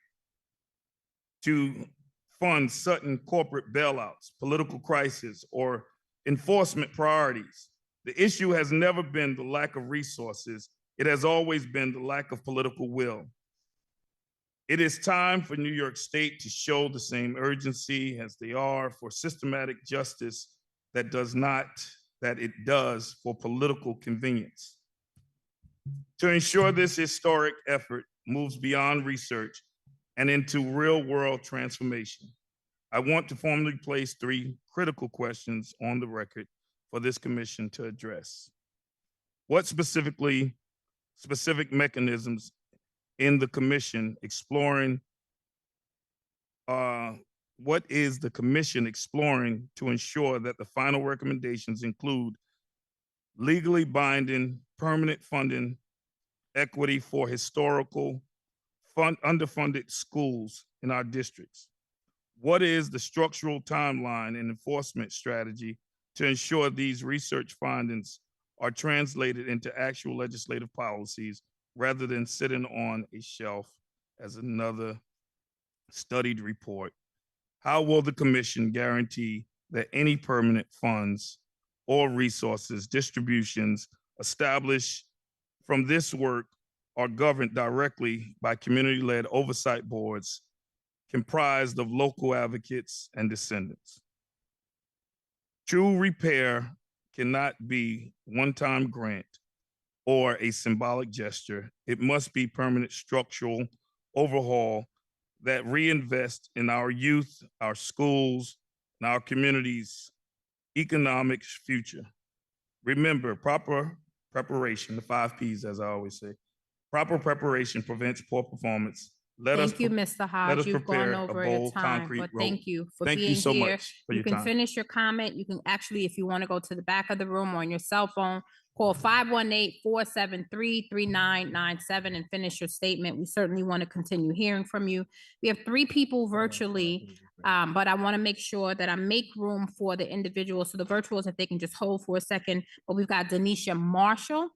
to fund sudden corporate bailouts, political crisis, or enforcement priorities. The issue has never been the lack of resources. It has always been the lack of political will. It is time for New York State to show the same urgency as they are for systematic justice that it does for political convenience. To ensure this historic effort moves beyond research and into real-world transformation, I want to formally place 3 critical questions on the record for this commission to address. What specific mechanisms in the commission what is the commission exploring to ensure that the final recommendations include legally binding permanent funding equity for historical underfunded schools in our districts? What is the structural timeline and enforcement strategy to ensure these research findings are translated into actual legislative policies rather than sitting on a shelf as another studied report? How will the commission guarantee that any permanent funds or resources distributions established from this work are governed directly by community-led oversight boards comprised of local advocates and descendants? True repair cannot be one-time grant or a symbolic gesture. It must be permanent structural overhaul that reinvest in our youth, our schools, and our communities' economic future. Remember, proper preparation, the 5 Ps, as I always say. Proper preparation prevents poor performance. Thank you, Mr. Let Hodge. us You've prepare gone a over your bold, time, concrete but road. thank you for Thank you being so here. much for You your can time. finish your comment. You can actually, if you want to go to the back of the room or on your cell phone, call 518-473-3997 and finish your statement. We certainly want to continue hearing from you. We have 3 people virtually, but I want to make sure that I make room for the individuals. So the virtuals, if they can just hold for a second. But we've got Denisha Marshall,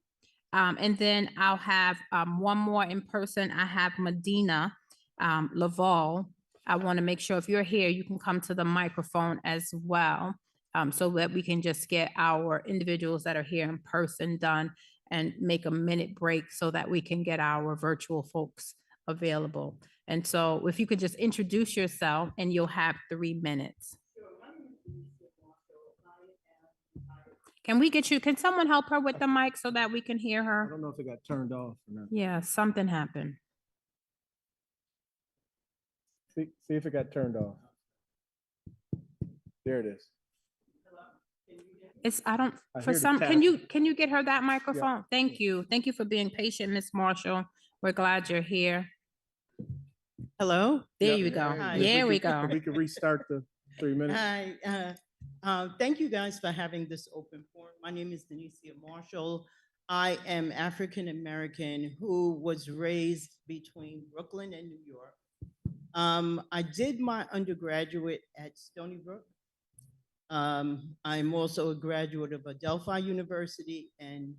and then I'll have one more in person. I have Medina Laval. I want to make sure if you're here, you can come to the microphone as well, so that we can just get our individuals that are here in person done and make a minute break so that we can get our virtual folks available. And so if you could just introduce yourself and you'll have 3 minutes. Can we get you, can someone help her with the mic so that we can hear I her? don't know if it got turned off or not. Yeah, something happened. See if it got turned off. There it is. It's, I don't, I for hear the some, tapping. can you get her that microphone? Thank you. Thank you for being patient, Ms. Marshall. We're glad you're here. Hello? There Yep. you go. Hi. There we If go. we could restart the 3 minutes. Hi, thank you guys for having this open forum. My name is Denicia Marshall. I am African-American who was raised between Brooklyn and New York. I did my undergraduate at Stony Brook. I'm also a graduate of Adelphi University and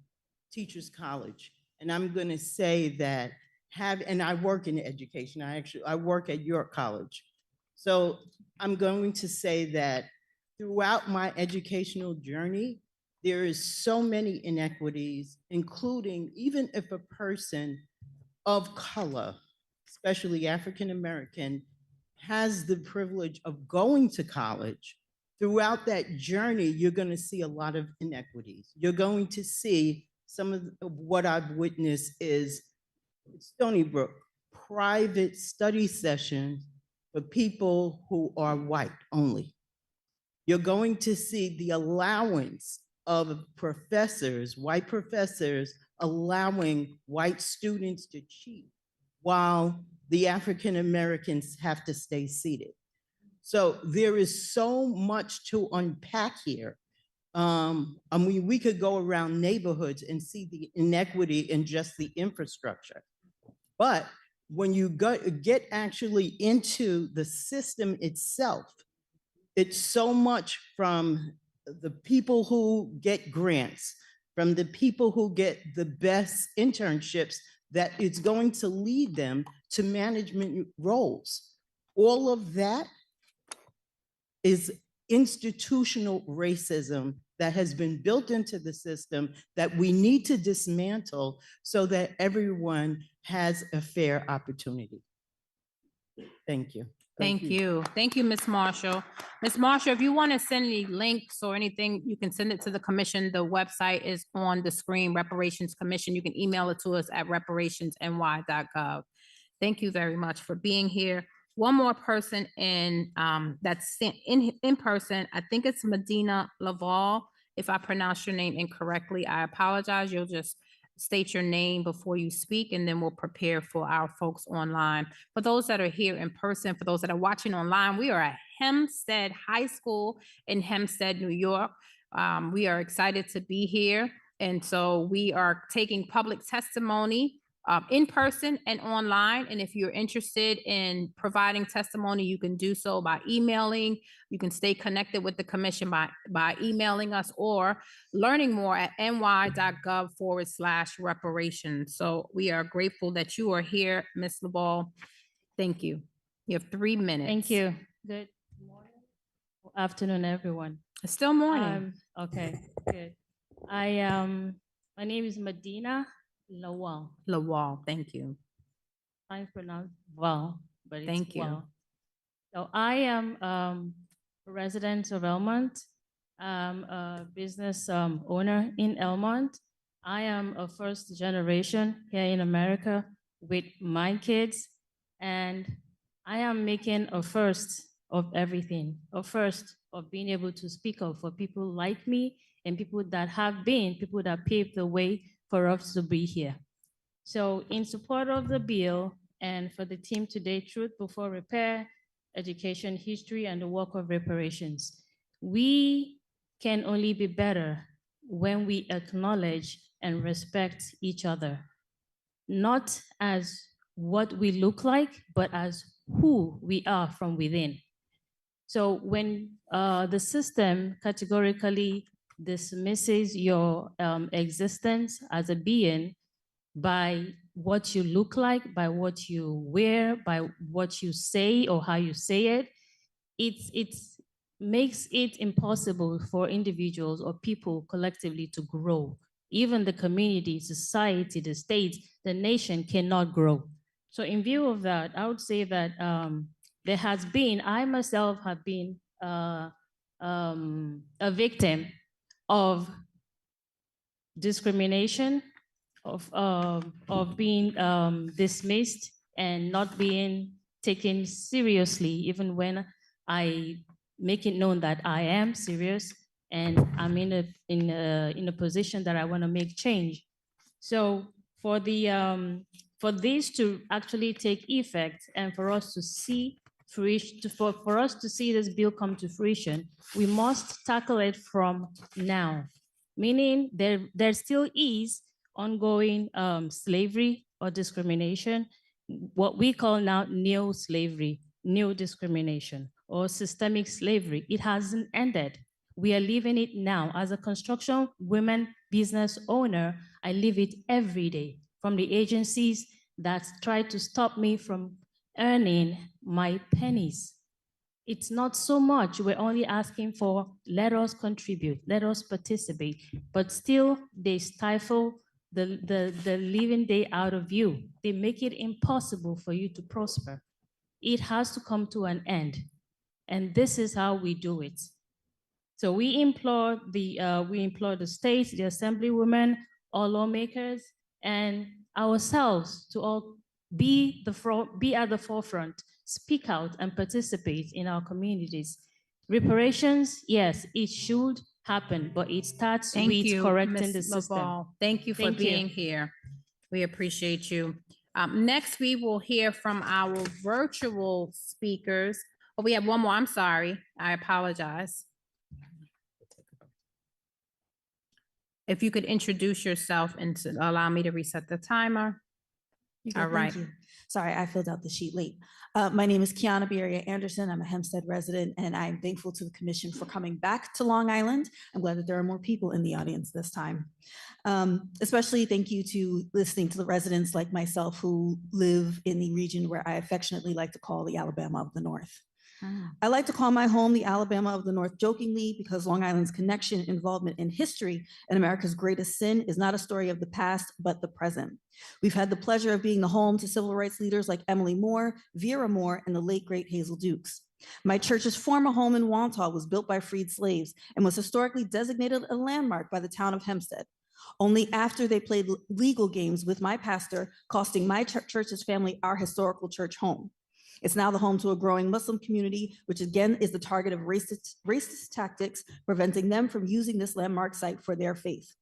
Teachers College. And I'm gonna say that and I work in education. I work at York College. So I'm going to say that throughout my educational journey, there is so many inequities, including even if a person of color, especially African-American, has the privilege of going to college. Throughout that journey, you're going to see a lot of inequities. You're going to see some of what I've witnessed is Stony Brook, private study sessions for people who are white only. You're going to see the allowance of professors, white professors, allowing white students to cheat while the African Americans have to stay seated. So there is so much to unpack here. I mean, we could go around neighborhoods and see the inequity in just the infrastructure. But when you get actually into the system itself, it's so much from the people who get grants, from the people who get the best internships, that it's going to lead them to management roles. All of that is institutional racism that has been built into the system that we need to dismantle so that everyone has a fair opportunity. Thank you. Thank you. Thank you, Ms. Marshall. Ms. Marshall, if you want to send any links or anything, you can send it to the commission. The website is on the screen, Reparations Commission. You can email it to us at reparationsny.gov. Thank you very much for being here. One more person in that's in person. I think it's Medina Laval. If I pronounce your name incorrectly, I apologize. You'll just state your name before you speak, and then we'll prepare for our folks online. For those that are here in person, for those that are watching online, we are at Hempstead High School in Hempstead, New York. We are excited to be here. And so we are taking public testimony in person and online. And if you're interested in providing testimony, you can do so by emailing. You can stay connected with the commission by emailing us or learning more at ny.gov/reparations. So we are grateful that you are here, Ms. LaBelle. Thank you. You have 3 minutes. Thank you. Good morning. Afternoon, everyone. It's still morning. Okay, good. My name is Medina Lawal. Lawal, thank you. I pronounce Val, but it's Thank you. Wal. So I am a resident of Elmont. I'm a business owner in Elmont. I am a first generation here in America with my kids, and I am making a first of everything, a first of being able to speak up for people like me and people that paved the way for us to be here. So in support of the bill and for the team today, Truth Before Repair, Education, History, and the work of reparations, we can only be better when we acknowledge and respect each other, not as what we look like, but as who we are from within. So when the system categorically dismisses your existence as a being by what you look like, by what you wear, by what you say or how you say it, it makes it impossible for individuals or people collectively to grow. Even the community, society, the state, the nation cannot grow. So in view of that, I would say that I myself have been a victim of discrimination, of being dismissed and not being taken seriously, even when I make it known that I am serious and I'm in a position that I want to make change. So for this to actually take effect and for us to see for us to see this bill come to fruition, we must tackle it from now. Meaning there still is ongoing slavery or discrimination, what we call now neo-slavery, neo-discrimination, or systemic slavery. It hasn't ended. We are living it now. As a construction women business owner, I live it every day, from the agencies that try to stop me from earning my pennies. It's not so much, we're only asking for, let us contribute, let us participate, but still they stifle the living day out of you. They make it impossible for you to prosper. It has to come to an end. And this is how we do it. So we implore the states, the assemblywomen, all lawmakers, and ourselves to all be at the forefront, speak out and participate in our communities. Reparations, yes, it should happen, but it starts with correcting the system. Thank you for being here. We appreciate you. Next, we will hear from our virtual speakers. Oh, we have one more. I'm sorry. I apologize. If you could introduce yourself and allow me to reset the timer. All right. Thank you. Sorry, I filled out the sheet late. My name is Kiana Beria Anderson. I'm a Hempstead resident, and I'm thankful to the commission for coming back to Long Island. I'm glad that there are more people in the audience this time. Especially thank you to listening to the residents like myself who live in the region where I affectionately like to call the Alabama of the North. I like to call my home the Alabama of the North jokingly because Long Island's connection, involvement, in history and America's greatest sin is not a story of the past, but the present. We've had the pleasure of being the home to civil rights leaders like Emily Moore, Vera Moore, and the late great Hazel Dukes. My church's former home in Wantagh was built by freed slaves and was historically designated a landmark by the town of Hempstead. Only after they played legal games with my pastor, costing my church's family our historical church home. It's now the home to a growing Muslim community, which again is the target of racist tactics, preventing them from using this landmark site for their faith.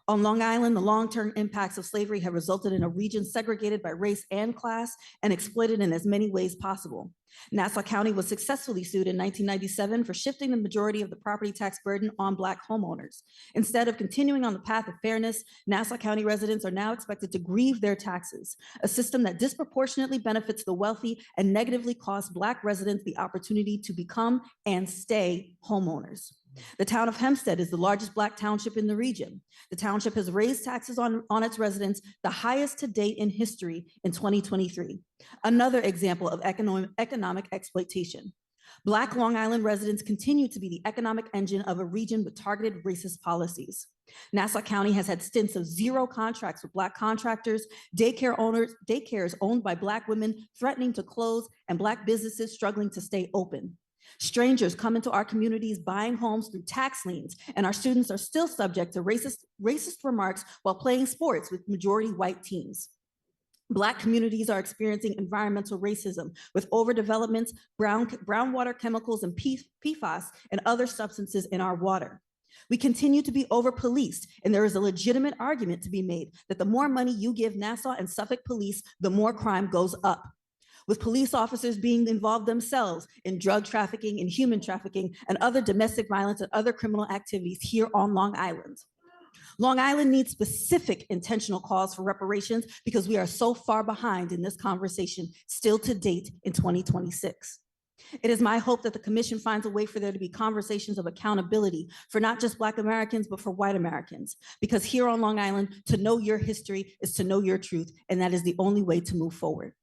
On Long Island, the long-term impacts of slavery have resulted in a region segregated by race and class and exploited in as many ways possible. Nassau County was successfully sued in 1997 for shifting the majority of the property tax burden on Black homeowners. Instead of continuing on the path of fairness, Nassau County residents are now expected to grieve their taxes, a system that disproportionately benefits the wealthy and negatively costs Black residents the opportunity to become and stay homeowners. The town of Hempstead is the largest Black township in the region. The township has raised taxes on its residents, the highest to date in history in 2023. Another example of economic exploitation. Black Long Island residents continue to be the economic engine of a region with targeted racist policies. Nassau County has had stints of zero contracts with Black contractors, daycares owned by Black women threatening to close, and Black businesses struggling to stay open. Strangers come into our communities buying homes through tax liens, and our students are still subject to racist remarks while playing sports with majority white teams. Black communities are experiencing environmental racism with overdevelopments, brown water chemicals, and PFAS and other substances in our water. We continue to be over-policed, and there is a legitimate argument to be made that the more money you give Nassau and Suffolk police, the more crime goes up, with police officers being involved themselves in drug trafficking and human trafficking and other domestic violence and other criminal activities here on Long Island. Long Island needs specific intentional calls for reparations because we are so far behind in this conversation still to date in 2026. It is my hope that the commission finds a way for there to be conversations of accountability for not just Black Americans, but for white Americans. Because here on Long Island, to know your history is to know your truth, and that is the only way to move forward.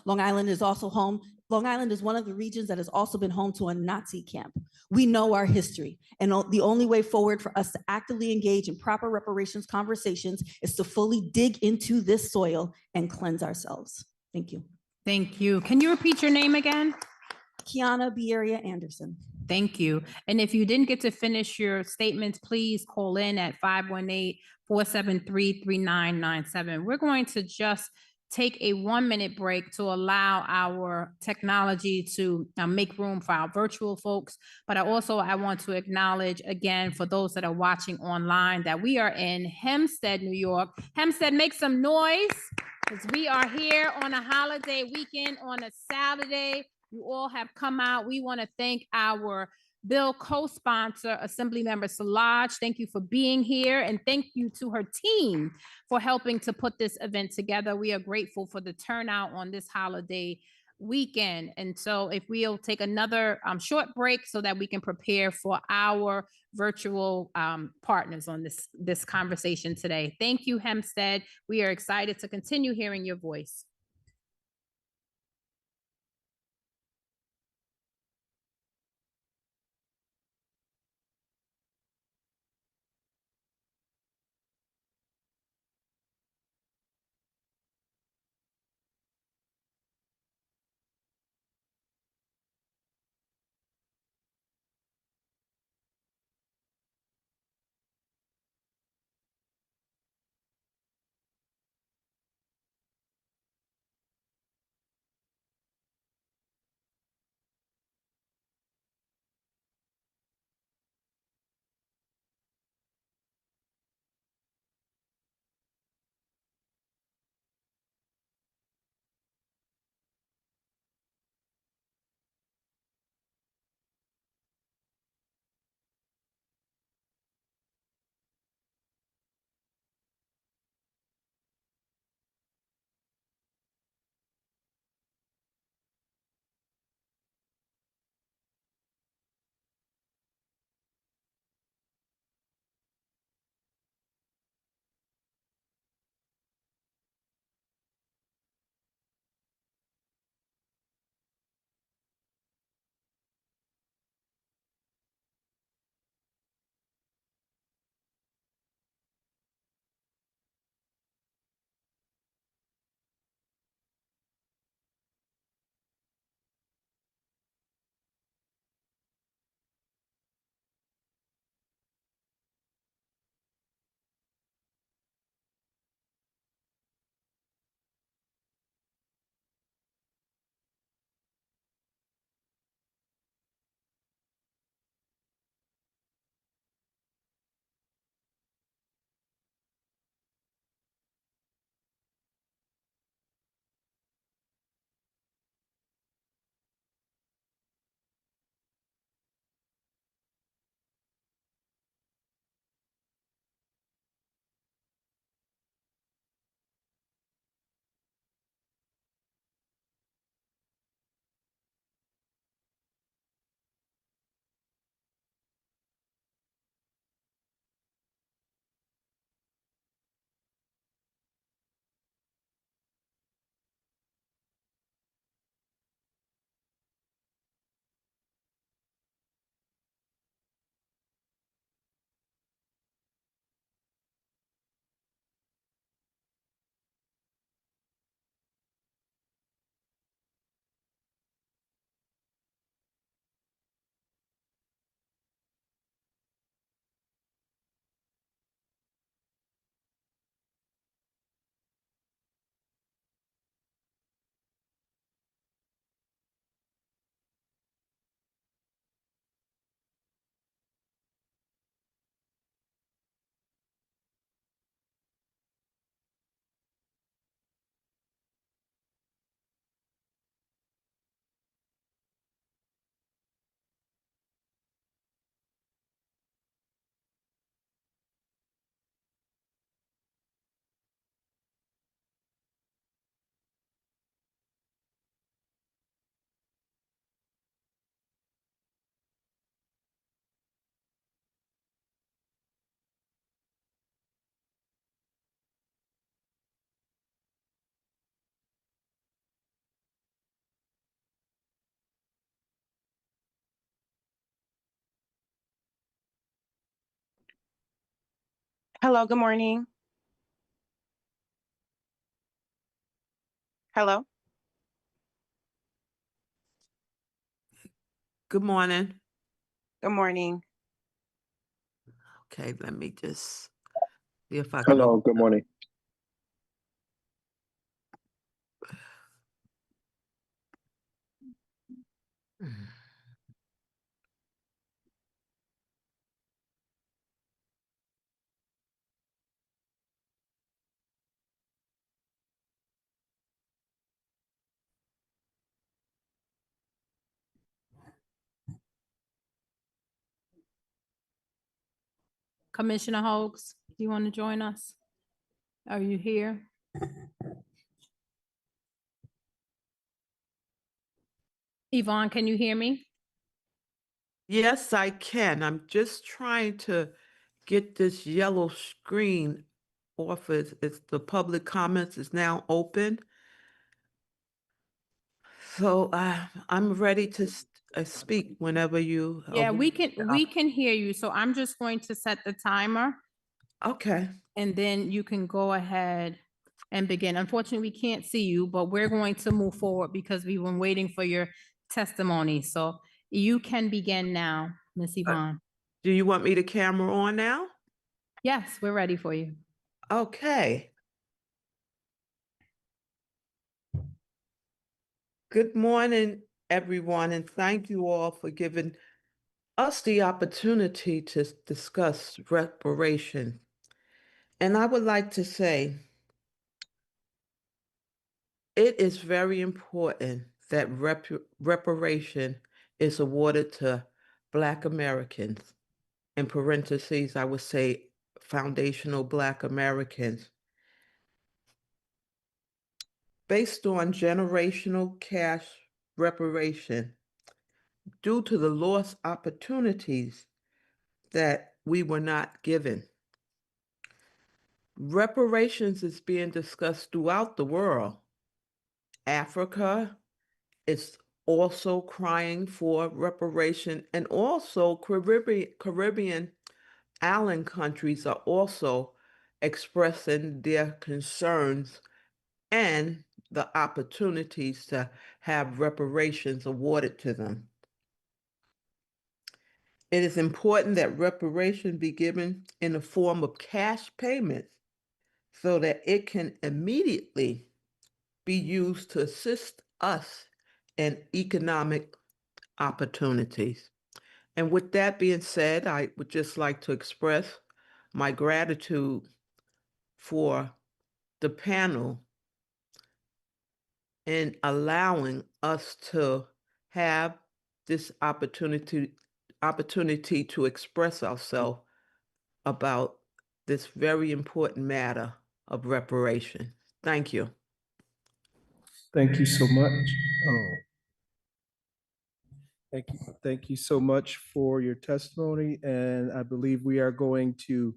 Long Island is one of the regions that has also been home to a Nazi camp. We know our history, and the only way forward for us to actively engage in proper reparations conversations is to fully dig into this soil and cleanse ourselves. Thank you. Thank you. Can you repeat your name again? Kiana Bieria Anderson. Thank you. And if you didn't get to finish your statements, please call in at 518-473-3997. We're going to just take a 1-minute break to allow our technology to make room for our virtual folks. But I want to acknowledge again, for those that are watching online, that we are in Hempstead, New York. Hempstead, make some noise, because we are here on a holiday weekend on a Saturday. You all have come out. We want to thank our bill co-sponsor, Assemblymember Szilagyi. Thank you for being here, and thank you to her team for helping to put this event together. We are grateful for the turnout on this holiday weekend. And so if we'll take another short break so that we can prepare for our virtual partners on this conversation today. Thank you, Hempstead. We are excited to continue hearing your voice. Hello, good morning. Hello. Good morning. Good morning. Okay, let me just see if I can. Hello, good morning. Commissioner Hogs, do you want to join us? Are you here? Yvonne, can you hear me? Yes, I can. I'm just trying to get this yellow screen off. It's the public comments is now open. So I'm ready to speak whenever you. Yeah, we can hear you. So I'm just going to set the timer. Okay. And then you can go ahead and begin. Unfortunately, we can't see you, but we're going to move forward because we've been waiting for your testimony. So you can begin now, Ms. Yvonne. Do you want me to camera on now? Yes, we're ready for you. Okay. Good morning, everyone, and thank you all for giving us the opportunity to discuss reparation. And I would like to say it is very important that reparation is awarded to Black Americans. In parentheses, I would say foundational Black Americans. Based on generational cash reparation due to the lost opportunities that we were not given. Reparations is being discussed throughout the world. Africa is also crying for reparation, and also Caribbean island countries are also expressing their concerns and the opportunities to have reparations awarded to them. It is important that reparation be given in the form of cash payments so that it can immediately be used to assist us in economic opportunities. And with that being said, I would just like to express my gratitude for the panel in allowing us to have this opportunity to express ourselves about this very important matter of reparation. Thank you. Thank you so much. Oh. Thank you so much for your testimony. And I believe we are going to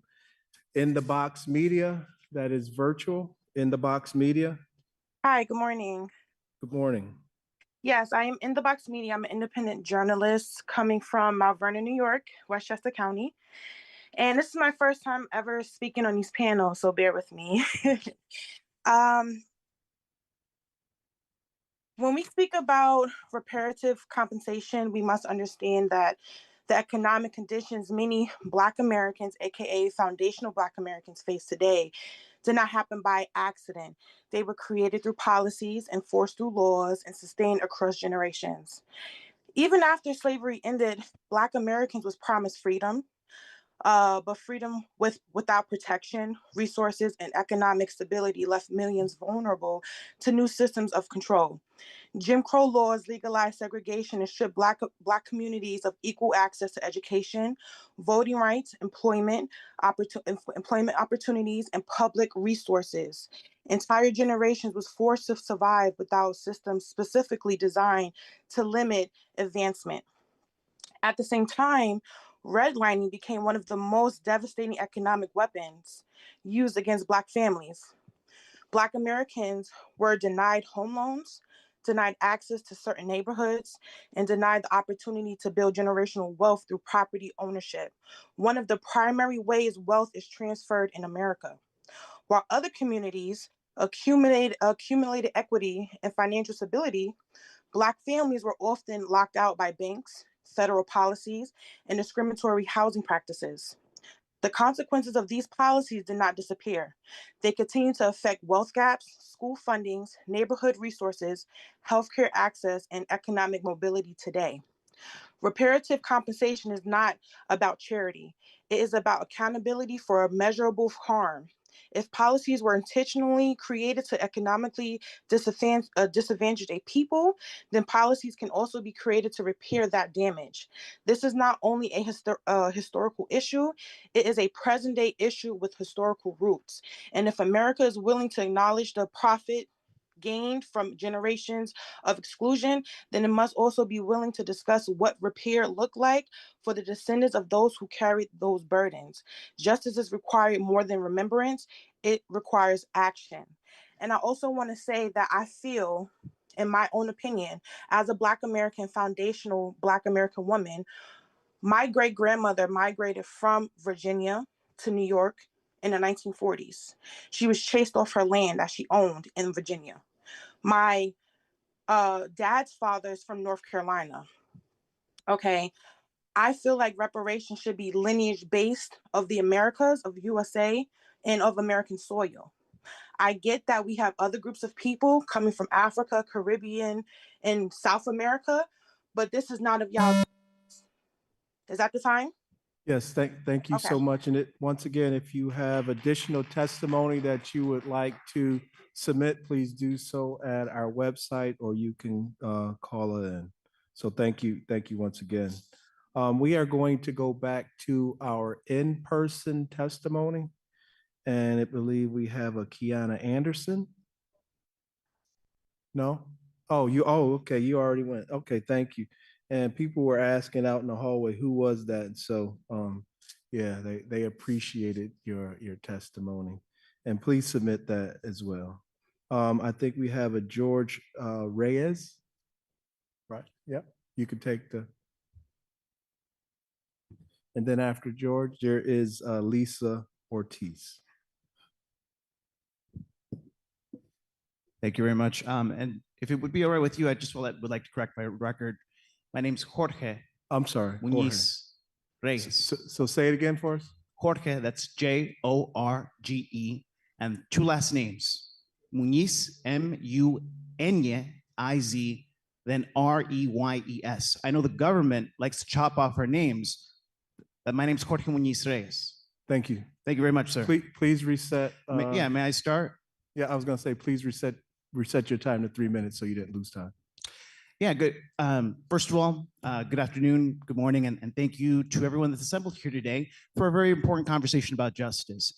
In the Box Media, that is virtual, In the Box Media. Hi, good morning. Good morning. Yes, I am In the Box Media. I'm an independent journalist coming from Mount Vernon, New York, Westchester County. And this is my first time ever speaking on these panels, so bear with me. When we speak about reparative compensation, we must understand that the economic conditions many Black Americans, aka foundational Black Americans, face today did not happen by accident. They were created through policies, enforced through laws, and sustained across generations. Even after slavery ended, Black Americans was promised freedom, but freedom without protection, resources, and economic stability left millions vulnerable to new systems of control. Jim Crow laws legalized segregation and stripped Black communities of equal access to education, voting rights, employment opportunities, and public resources. Entire generations was forced to survive without systems specifically designed to limit advancement. At the same time, redlining became one of the most devastating economic weapons used against Black families. Black Americans were denied home loans, denied access to certain neighborhoods, and denied the opportunity to build generational wealth through property ownership, one of the primary ways wealth is transferred in America. While other communities accumulated equity and financial stability, Black families were often locked out by banks, federal policies, and discriminatory housing practices. The consequences of these policies did not disappear. They continue to affect wealth gaps, school fundings, neighborhood resources, healthcare access, and economic mobility today. Reparative compensation is not about charity. It is about accountability for measurable harm. If policies were intentionally created to economically disadvantage a people, then policies can also be created to repair that damage. This is not only a historical issue, it is a present day issue with historical roots. And if America is willing to acknowledge the profit gained from generations of exclusion, then it must also be willing to discuss what repair looked like for the descendants of those who carried those burdens. Justice is required more than remembrance, it requires action. And I also want to say that I feel, in my own opinion, as a Black American, foundational Black American woman, my great grandmother migrated from Virginia to New York in the 1940s. She was chased off her land that she owned in Virginia. My dad's father is from North Carolina. Okay. I feel like reparations should be lineage based of the Americas, of USA, and of American soil. I get that we have other groups of people coming from Africa, Caribbean, and South America, but this is not of y'all. Is that the time? Yes, thank you Okay. so much. And once again, if you have additional testimony that you would like to submit, please do so at our website, or you can call it in. So thank you once again. We are going to go back to our in-person testimony, and I believe we have a Kiana Anderson. No? Oh, okay, you already went. Okay, thank you. And people were asking out in the hallway, who was that? And so, yeah, they appreciated your testimony. And please submit that as well. I think we have a George Reyes. Right, yep, you could take the. And then after George, there is Lisa Ortiz. Thank you very much. And if it would be all right with you, I just would like to correct my record. My name's Jorge. I'm sorry, Muñiz Reyes. So say it again for us. Jorge, that's Jorge, and two last names. Muñiz, Muniz, then Reyes. I know the government likes to chop off our names, but my name's Jorge Muñiz Reyes. Thank you. Thank you very much, sir. Please reset. Yeah, may I start? Yeah, I was going to say, please reset your time to 3 minutes so you didn't lose time. Yeah, good. First of all, good afternoon, good morning, and thank you to everyone that's assembled here today for a very important conversation about justice.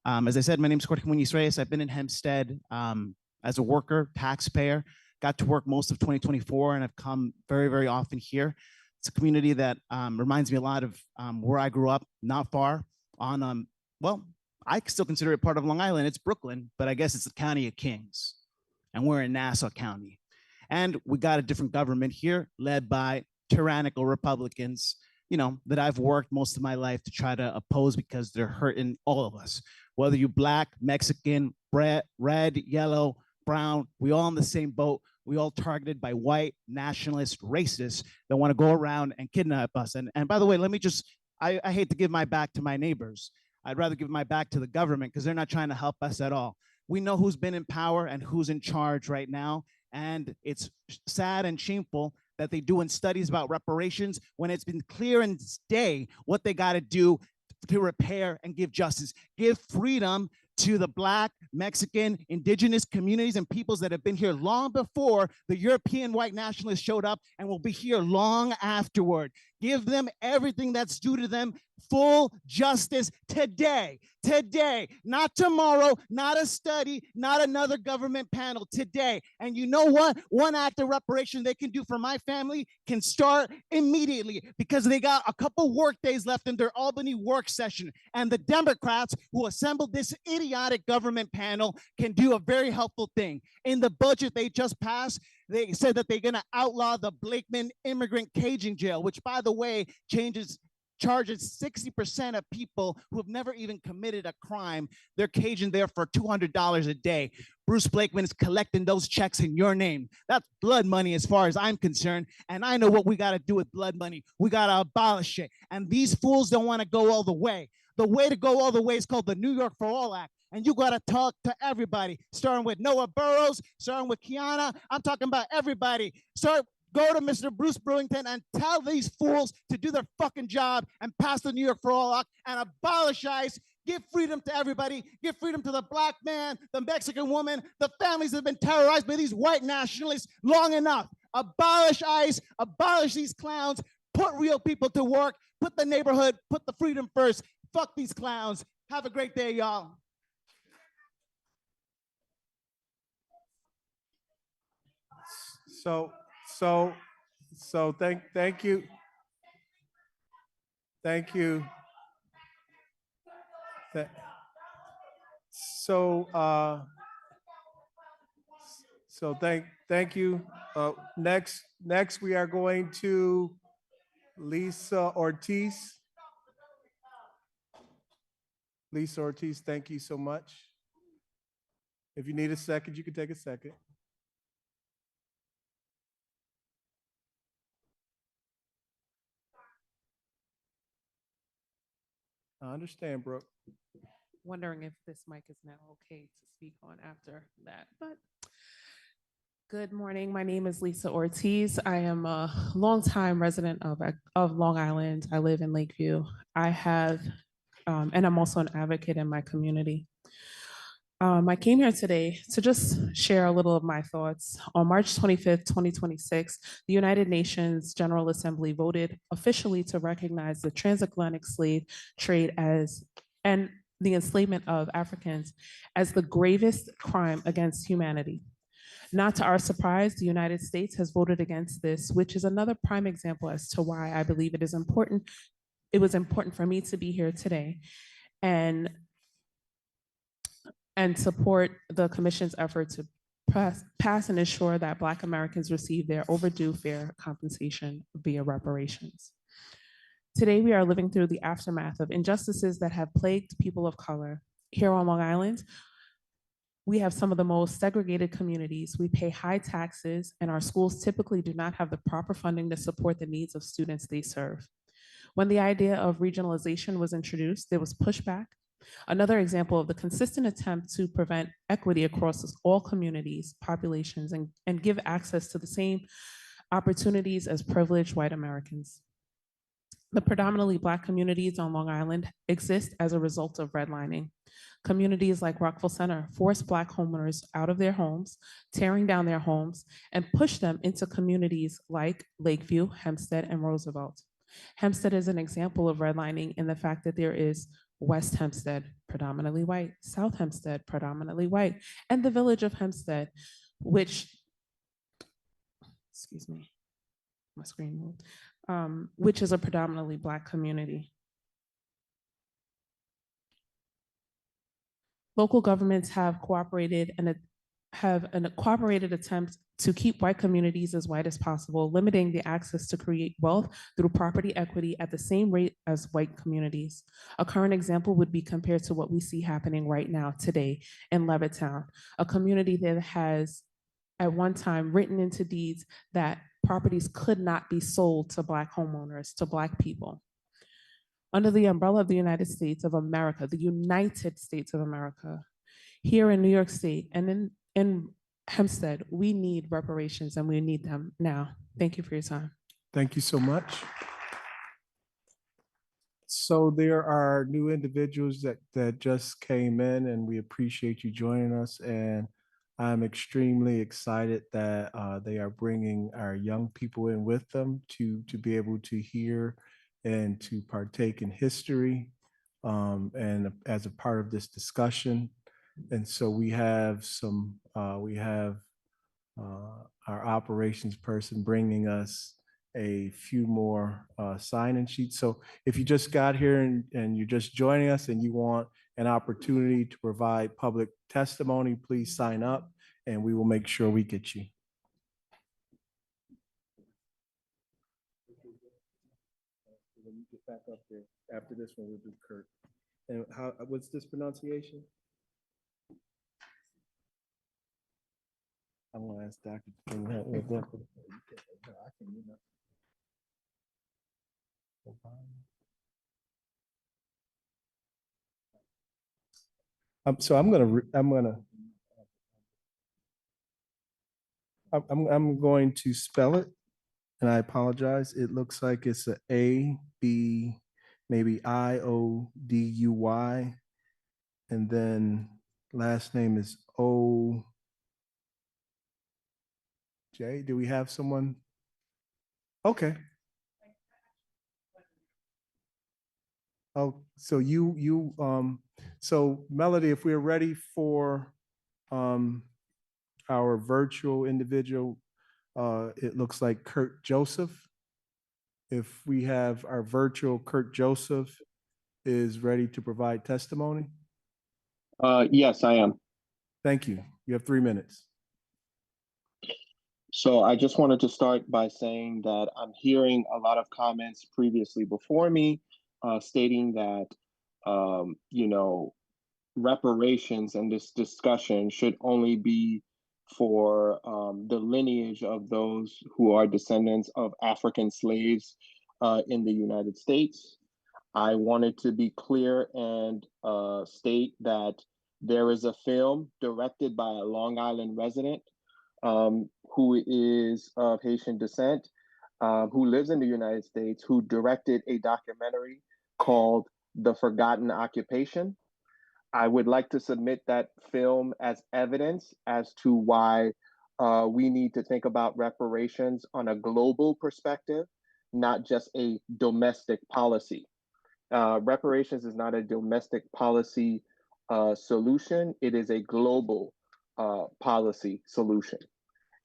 As I said, my name is Jorge Muñiz Reyes. I've been in Hempstead as a worker, taxpayer, got to work most of 2024, and I've come very, very often here. It's a community that reminds me a lot of where I grew up, not far on, well, I still consider it part of Long Island. It's Brooklyn, but I guess it's the County of Kings, and we're in Nassau County. And we got a different government here led by tyrannical Republicans, you know, that I've worked most of my life to try to oppose because they're hurting all of us. Whether you're Black, Mexican, red, yellow, brown, we all in the same boat. We all targeted by white nationalist racists that want to go around and kidnap us. And by the way, let me just, I hate to give my back to my neighbors. I'd rather give my back to the government because they're not trying to help us at all. We know who's been in power and who's in charge right now. And it's sad and shameful that they do in studies about reparations when it's been clear in this day what they got to do to repair and give justice, give freedom to the Black, Mexican, indigenous communities and peoples that have been here long before the European white nationalists showed up and will be here long afterward. Give them everything that's due to them, full justice today, not tomorrow, not a study, not another government panel, today. And you know what? One act of reparation they can do for my family can start immediately because they got a couple work days left in their Albany work session. And the Democrats who assembled this idiotic government panel can do a very helpful thing. In the budget they just passed, They said that they're going to outlaw the Blakeman immigrant caging jail, which, by the way, charges 60% of people who have never even committed a crime. They're caging there for $200 a day. Bruce Blakeman is collecting those checks in your name. That's blood money as far as I'm concerned. And I know what we got to do with blood money. We got to abolish it. And these fools don't want to go all the way. The way to go all the way is called the New York for All Act. And you got to talk to everybody, starting with Noah Burrows, starting with Kiana. I'm talking about everybody. Go to Mr. Bruce Brewington and tell these fools to do their fucking job and pass the New York for All Act and abolish ICE. Give freedom to everybody. Give freedom to the black man, the Mexican woman, the families that have been terrorized by these white nationalists long enough. Abolish ICE, abolish these clowns, put real people to work, put the neighborhood, put the freedom first. Fuck these clowns. Have a great day, y'all. So thank you. Thank you. Thank you. Next we are going to Lisa Ortiz. Lisa Ortiz, thank you so much. If you need a second, you can take a second. I understand, Brooke. Wondering if this mic is now okay to speak on after that, but good morning. My name is Lisa Ortiz. I am a longtime resident of Long Island. I live in Lakeview. And I'm also an advocate in my community. I came here today to just share a little of my thoughts. On March 25th, 2026, the United Nations General Assembly voted officially to recognize the transatlantic slave trade and the enslavement of Africans as the gravest crime against humanity. Not to our surprise, the United States has voted against this, which is another prime example as to why I believe it is important. It was important for me to be here today and support the Commission's effort to pass and ensure that Black Americans receive their overdue fair compensation via reparations. Today, we are living through the aftermath of injustices that have plagued people of color. Here on Long Island, we have some of the most segregated communities. We pay high taxes, and our schools typically do not have the proper funding to support the needs of students they serve. When the idea of regionalization was introduced, there was pushback. Another example of the consistent attempt to prevent equity across all communities, populations, and give access to the same opportunities as privileged white Americans. The predominantly Black communities on Long Island exist as a result of redlining. Communities like Rockville Center force Black homeowners out of their homes, tearing down their homes, and push them into communities like Lakeview, Hempstead, and Roosevelt. Hempstead is an example of redlining in the fact that there is West Hempstead, predominantly white, South Hempstead, predominantly white, and the village of Hempstead, which, excuse me, my screen moved, which is a predominantly Black community. Local governments have cooperated and have a cooperated attempt to keep white communities as white as possible, limiting the access to create wealth through property equity at the same rate as white communities. A current example would be compared to what we see happening right now today in Levittown, a community that has at one time written into deeds that properties could not be sold to Black homeowners, to Black people. Under the umbrella of the United States of America, the United States of America, here in New York State and in Hempstead, we need reparations and we need them now. Thank you for your time. Thank you so much. So there are new individuals that just came in, and we appreciate you joining us. And I'm extremely excited that they are bringing our young people in with them to be able to hear and to partake in history and as a part of this discussion. And so we have our operations person bringing us a few more sign-in sheets. So if you just got here and you're just joining us and you want an opportunity to provide public testimony, please sign up and we will make sure we get you. back up there. After this one, we'll do Kurt. And what's this pronunciation? I'm gonna ask Dr. Can you help me with that? So I'm going to spell it, and I apologize. It looks like it's A, B, maybe Ioudy, and then last name is O. Jay, do we have someone? Okay. Oh, so so Melody, if we're ready for our virtual individual, it looks like Kurt Joseph. If we have our virtual Kurt Joseph is ready to provide testimony. Yes, I am. Thank you. You have 3 minutes. So I just wanted to start by saying that I'm hearing a lot of comments previously before me stating that, reparations and this discussion should only be for the lineage of those who are descendants of African slaves in the United States. I wanted to be clear and state that there is a film directed by a Long Island resident who is of Haitian descent, who lives in the United States, who directed a documentary called The Forgotten Occupation. I would like to submit that film as evidence as to why we need to think about reparations on a global perspective, not just a domestic policy. Reparations is not a domestic policy solution, it is a global policy solution.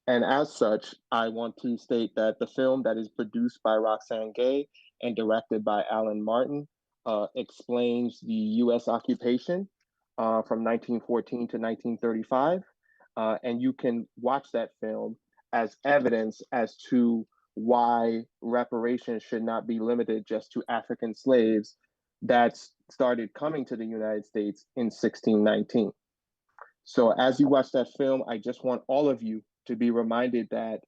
And as such, I want to state that the film that is produced by Roxane Gay and directed by Alan Martin explains the US occupation from 1914 to 1935. And you can watch that film as evidence as to why reparations should not be limited just to African slaves that started coming to the United States in 1619. So as you watch that film, I just want all of you to be reminded that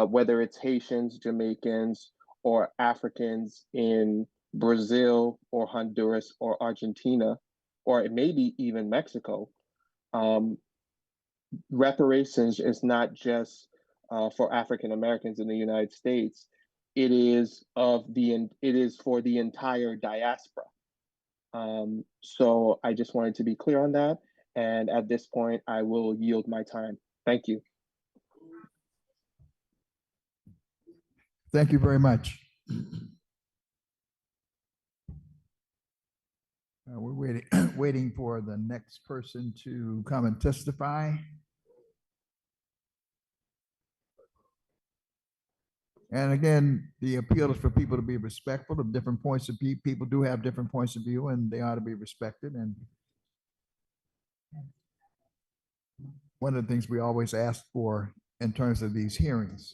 whether it's Haitians, Jamaicans, or Africans in Brazil or Honduras or Argentina, or maybe even Mexico, reparations is not just for African Americans in the United States. It is for the entire diaspora. So I just wanted to be clear on that. And at this point, I will yield my time. Thank you. Thank you very much. We're waiting for the next person to come and testify. And again, the appeal is for people to be respectful of different points of view. People do have different points of view and they ought to be respected. And one of the things we always ask for in terms of these hearings.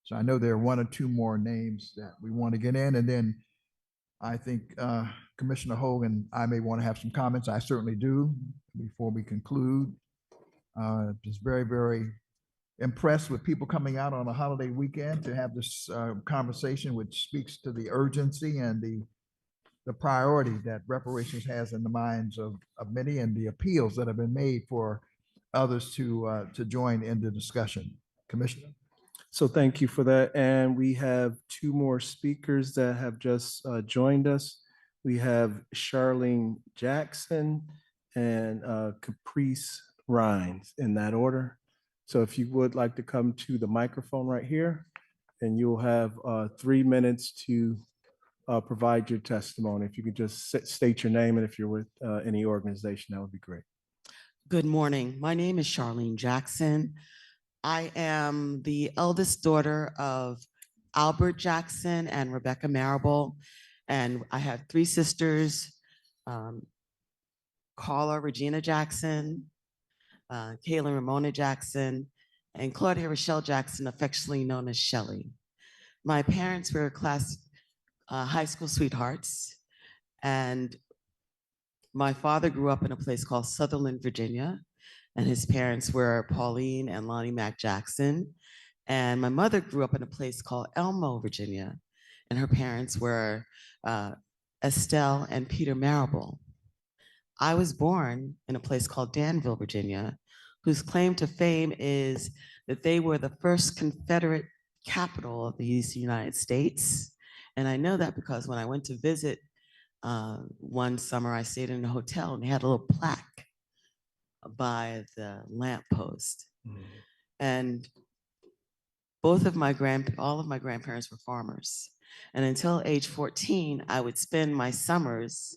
So I know there are 1 or 2 more names that we want to get in, and then I think Commissioner Hogan, I may want to have some comments. I certainly do before we conclude. Just very, very impressed with people coming out on a holiday weekend to have this conversation, which speaks to the urgency and the priority that reparations has in the minds of many, and the appeals that have been made for others to join in the discussion. Commissioner. So thank you for that. And we have 2 more speakers that have just joined us. We have Charlene Jackson and Caprice Rhines in that order. So if you would like to come to the microphone right here, and you'll have 3 minutes to provide your testimony. If you could just state your name and if you're with any organization, that would be great. Good morning. My name is Charlene Jackson. I am the eldest daughter of Albert Jackson and Rebecca Marable, and I have 3 sisters, Carla Regina Jackson, Kayla Ramona Jackson, and Claudia Rochelle Jackson, affectionately known as Shelley. My parents were high school sweethearts. And my father grew up in a place called Sutherland, Virginia, and his parents were Pauline and Lonnie Mack Jackson. And my mother grew up in a place called Elmo, Virginia, and her parents were Estelle and Peter Marable. I was born in a place called Danville, Virginia, whose claim to fame is that they were the first Confederate capital of the United States. And I know that because when I went to visit one summer, I stayed in a hotel and they had a little plaque by the lamppost. And all of my grandparents were farmers. And until age 14, I would spend my summers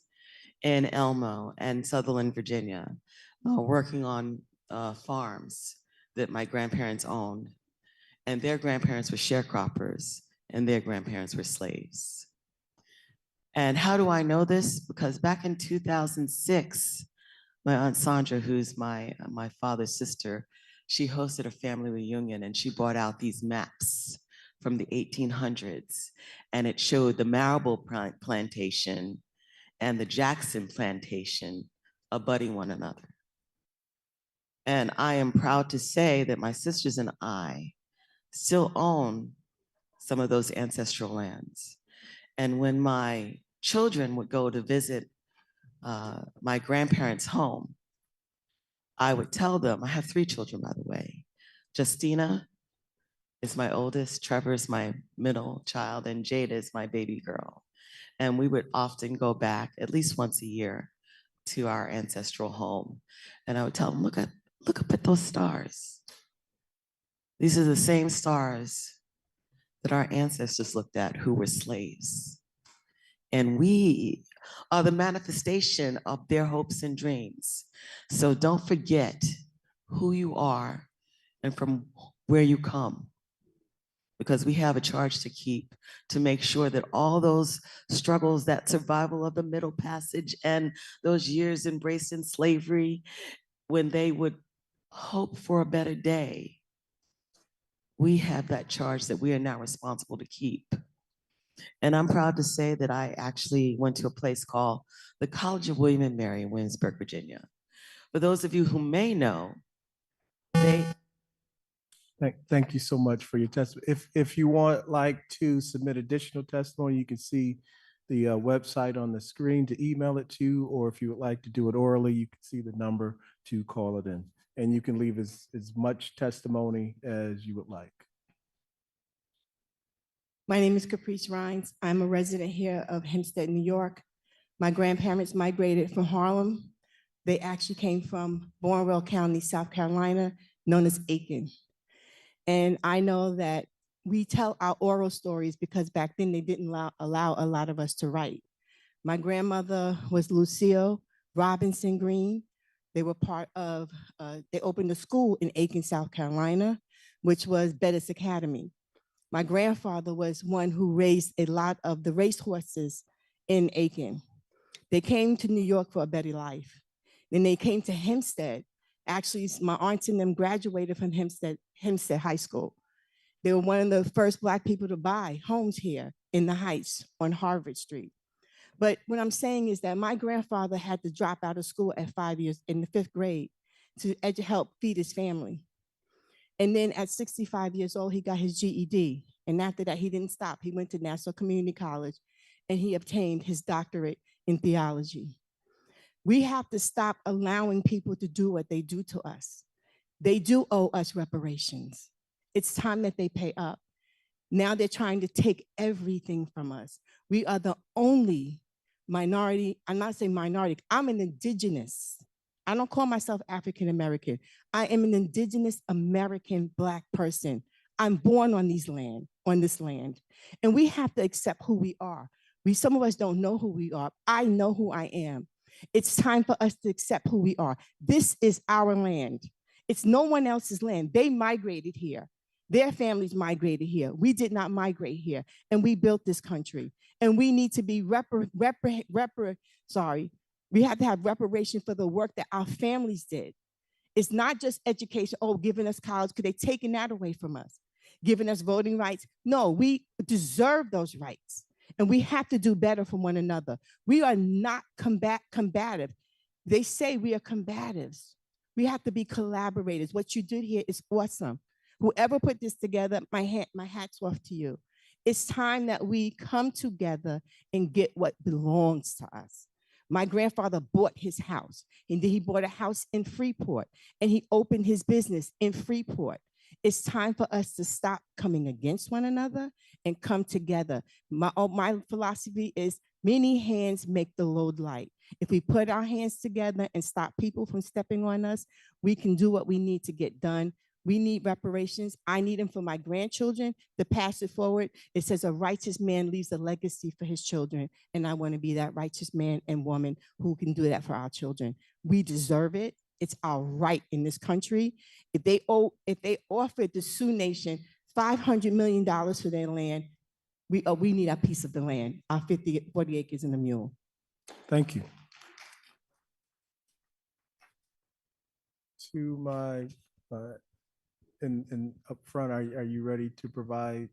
in Elmo and Sutherland, Virginia, working on farms that my grandparents owned. And their grandparents were sharecroppers and their grandparents were slaves. And how do I know this? Because back in 2006, my Aunt Sandra, who's my father's sister, she hosted a family reunion and she brought out these maps from the 1800s. And it showed the Marable plantation and the Jackson plantation abutting one another. And I am proud to say that my sisters and I still own some of those ancestral lands. And when my children would go to visit my grandparents' home, I would tell them, I have 3 children, by the way. Justina is my oldest, Trevor is my middle child, and Jada is my baby girl. And we would often go back at least once a year to our ancestral home. And I would tell them, look up at those stars. These are the same stars that our ancestors looked at who were slaves. And we are the manifestation of their hopes and dreams. So don't forget who you are and from where you come, because we have a charge to keep to make sure that all those struggles, that survival of the Middle Passage and those years embraced in slavery, when they would hope for a better day, we have that charge that we are now responsible to keep. And I'm proud to say that I actually went to a place called the College of William and Mary in Williamsburg, Virginia. For those of you who may know, Thank you so much for your testimony. If you want to submit additional testimony, you can see the website on the screen to email it to, or if you would like to do it orally, you can see the number to call it in. And you can leave as much testimony as you would like. My name is Caprice Rhines. I'm a resident here of Hempstead, New York. My grandparents migrated from Harlem. They actually came from Barnwell County, South Carolina, known as Aiken. And I know that we tell our oral stories because back then they didn't allow a lot of us to write. My grandmother was Lucille Robinson Green. They were part of, they opened a school in Aiken, South Carolina, which was Bettis Academy. My grandfather was one who raised a lot of the racehorses in Aiken. They came to New York for a better life. Then they came to Hempstead. Actually, my aunts and them graduated from Hempstead High School. They were one of the first Black people to buy homes here in the Heights on Harvard Street. But what I'm saying is that my grandfather had to drop out of school at 5 years in the 5th grade to help feed his family. And then at 65 years old, he got his GED. And after that, he didn't stop. He went to Nassau Community College and he obtained his doctorate in theology. We have to stop allowing people to do what they do to us. They do owe us reparations. It's time that they pay up. Now they're trying to take everything from us. We are the only minority. I'm not saying minority. I'm an indigenous. I don't call myself African American. I am an indigenous American Black person. I'm born on this land. And we have to accept who we are. Some of us don't know who we are. I know who I am. It's time for us to accept who we are. This is our land. It's no one else's land. They migrated here. Their families migrated here. We did not migrate here. And we built this country. And we need to be we have to have reparation for the work that our families did. It's not just education, giving us college, because they're taking that away from us, giving us voting rights. No, we deserve those rights. and we have to do better for one another. We are not combative. They say we are combatives. We have to be collaborators. What you did here is awesome. Whoever put this together, my hat's off to you. It's time that we come together and get what belongs to us. My grandfather bought his house, and then he bought a house in Freeport, and he opened his business in Freeport. It's time for us to stop coming against one another and come together. My philosophy is many hands make the load light. If we put our hands together and stop people from stepping on us, we can do what we need to get done. We need reparations. I need them for my grandchildren to pass it forward. It says a righteous man leaves a legacy for his children. And I want to be that righteous man and woman who can do that for our children. We deserve it. It's our right in this country. If they offered the Sioux Nation $500 million for their land, we need a piece of the land, our 40 acres and a mule. Thank you. To my, and up front, are you ready to provide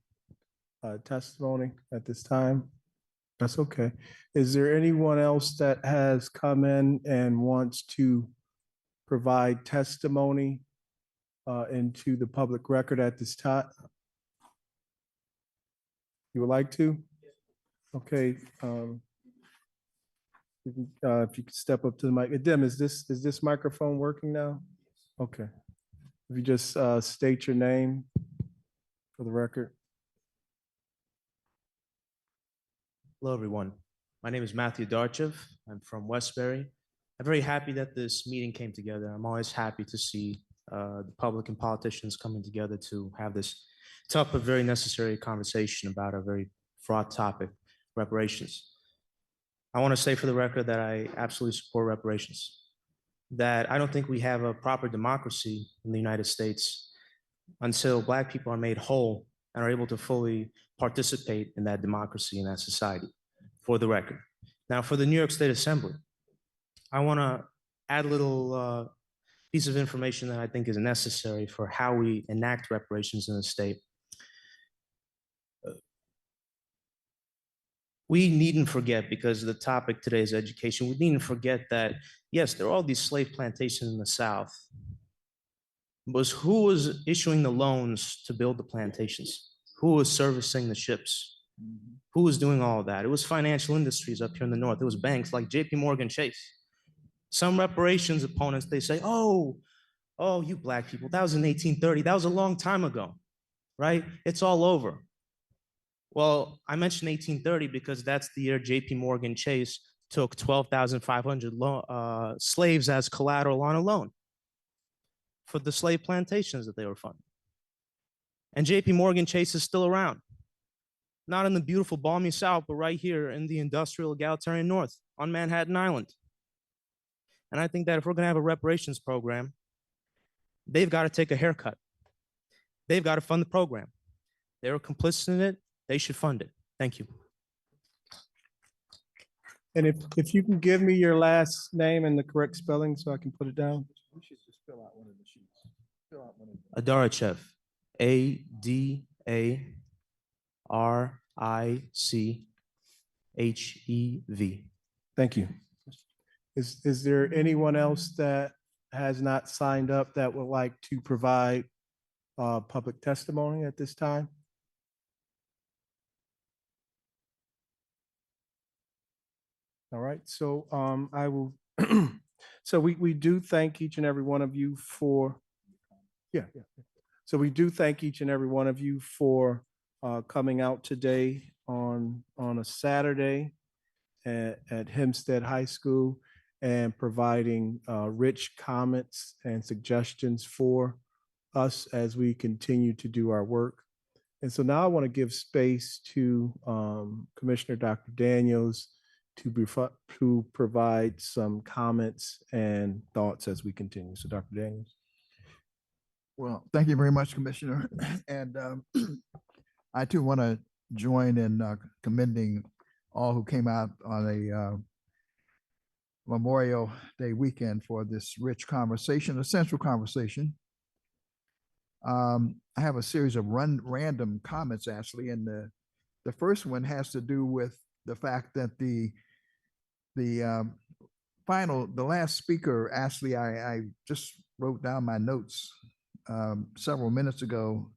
testimony at this time? That's okay. Is there anyone else that has come in and wants to provide testimony into the public record at this time? You would like to? Okay. If you could step up to the mic. Dim, is this microphone working now? Okay. If you just state your name for the record. Hello, everyone. My name is Matthew Darchev. I'm from Westbury. I'm very happy that this meeting came together. I'm always happy to see the public and politicians coming together to have this tough but very necessary conversation about a very fraught topic, reparations. I want to say for the record that I absolutely support reparations, that I don't think we have a proper democracy in the United States until Black people are made whole and are able to fully participate in that democracy, in that society, for the record. Now, for the New York State Assembly, I want to add a little piece of information that I think is necessary for how we enact reparations in the state. We needn't forget, because the topic today is education, we needn't forget that, yes, there are all these slave plantations in the South, but who was issuing the loans to build the plantations? Who was servicing the ships? Who was doing all of that? It was financial industries up here in the North. It was banks like JP Morgan Chase. Some reparations opponents, they say, oh, you Black people, that was in 1830. That was a long time ago, right? It's all over. Well, I mentioned 1830 because that's the year JP Morgan Chase took 12,500 slaves as collateral on a loan for the slave plantations that they were funding. And JP Morgan Chase is still around. Not in the beautiful balmy South, but right here in the industrial egalitarian North on Manhattan Island. And I think that if we're gonna have a reparations program, they've got to take a haircut. They've got to fund the program. They were complicit in it. They should fund it. Thank you. And if you can give me your last name and the correct spelling so I can put it down. We should just fill out one of the sheets. Fill out one of the Adarachev, A-D-A-R-I-C-H-E-V. Thank you. Is there anyone else that has not signed up that would like to provide public testimony at this time? All right, so I will, so we do thank each and every one of you for, So we do thank each and every one of you for coming out today on a Saturday at Hempstead High School and providing rich comments and suggestions for us as we continue to do our work. And so now I want to give space to Commissioner Dr. Daniels to provide some comments and thoughts as we continue. So Dr. Daniels. Well, thank you very much, Commissioner. And I too want to join in commending all who came out on a Memorial Day weekend for this rich conversation, a central conversation. I have a series of random comments actually, and The first one has to do with the fact that the last speaker, actually, I just wrote down my notes several minutes ago,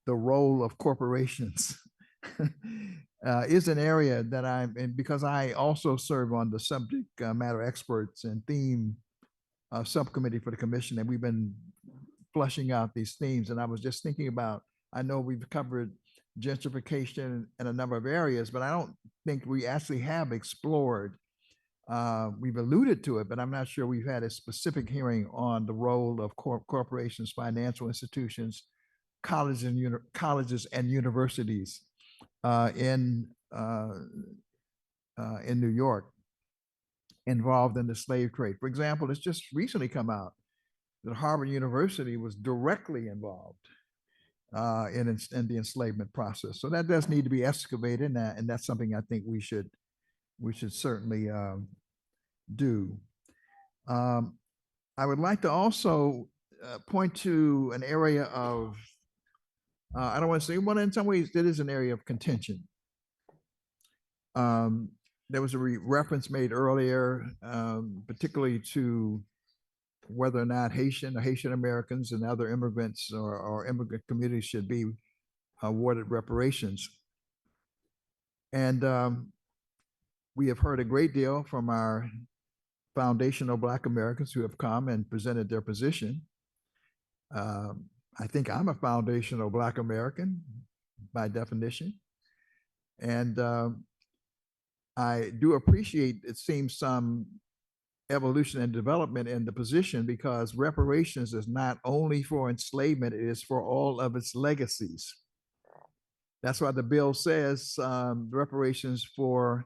the role of corporations is an area that I'm in because I also serve on the subject matter experts and theme subcommittee for the commission, and we've been flushing out these themes. And I was just thinking about, I know we've covered gentrification in a number of areas, but I don't think we actually have explored. We've alluded to it, but I'm not sure we've had a specific hearing on the role of corporations, financial institutions, colleges and universities in New York involved in the slave trade. For example, it's just recently come out that Harvard University was directly involved in the enslavement process. So that does need to be excavated, and that's something I think we should certainly do. I would like to also point to an area of, I don't want to say, well, in some ways, it is an area of contention. There was a reference made earlier, particularly to whether or not Haitian Americans and other immigrants or immigrant communities should be awarded reparations. And we have heard a great deal from our foundational Black Americans who have come and presented their position. I think I'm a foundational Black American by definition. And I do appreciate, it seems, some evolution and development in the position, because reparations is not only for enslavement, it is for all of its legacies. That's why the bill says reparations for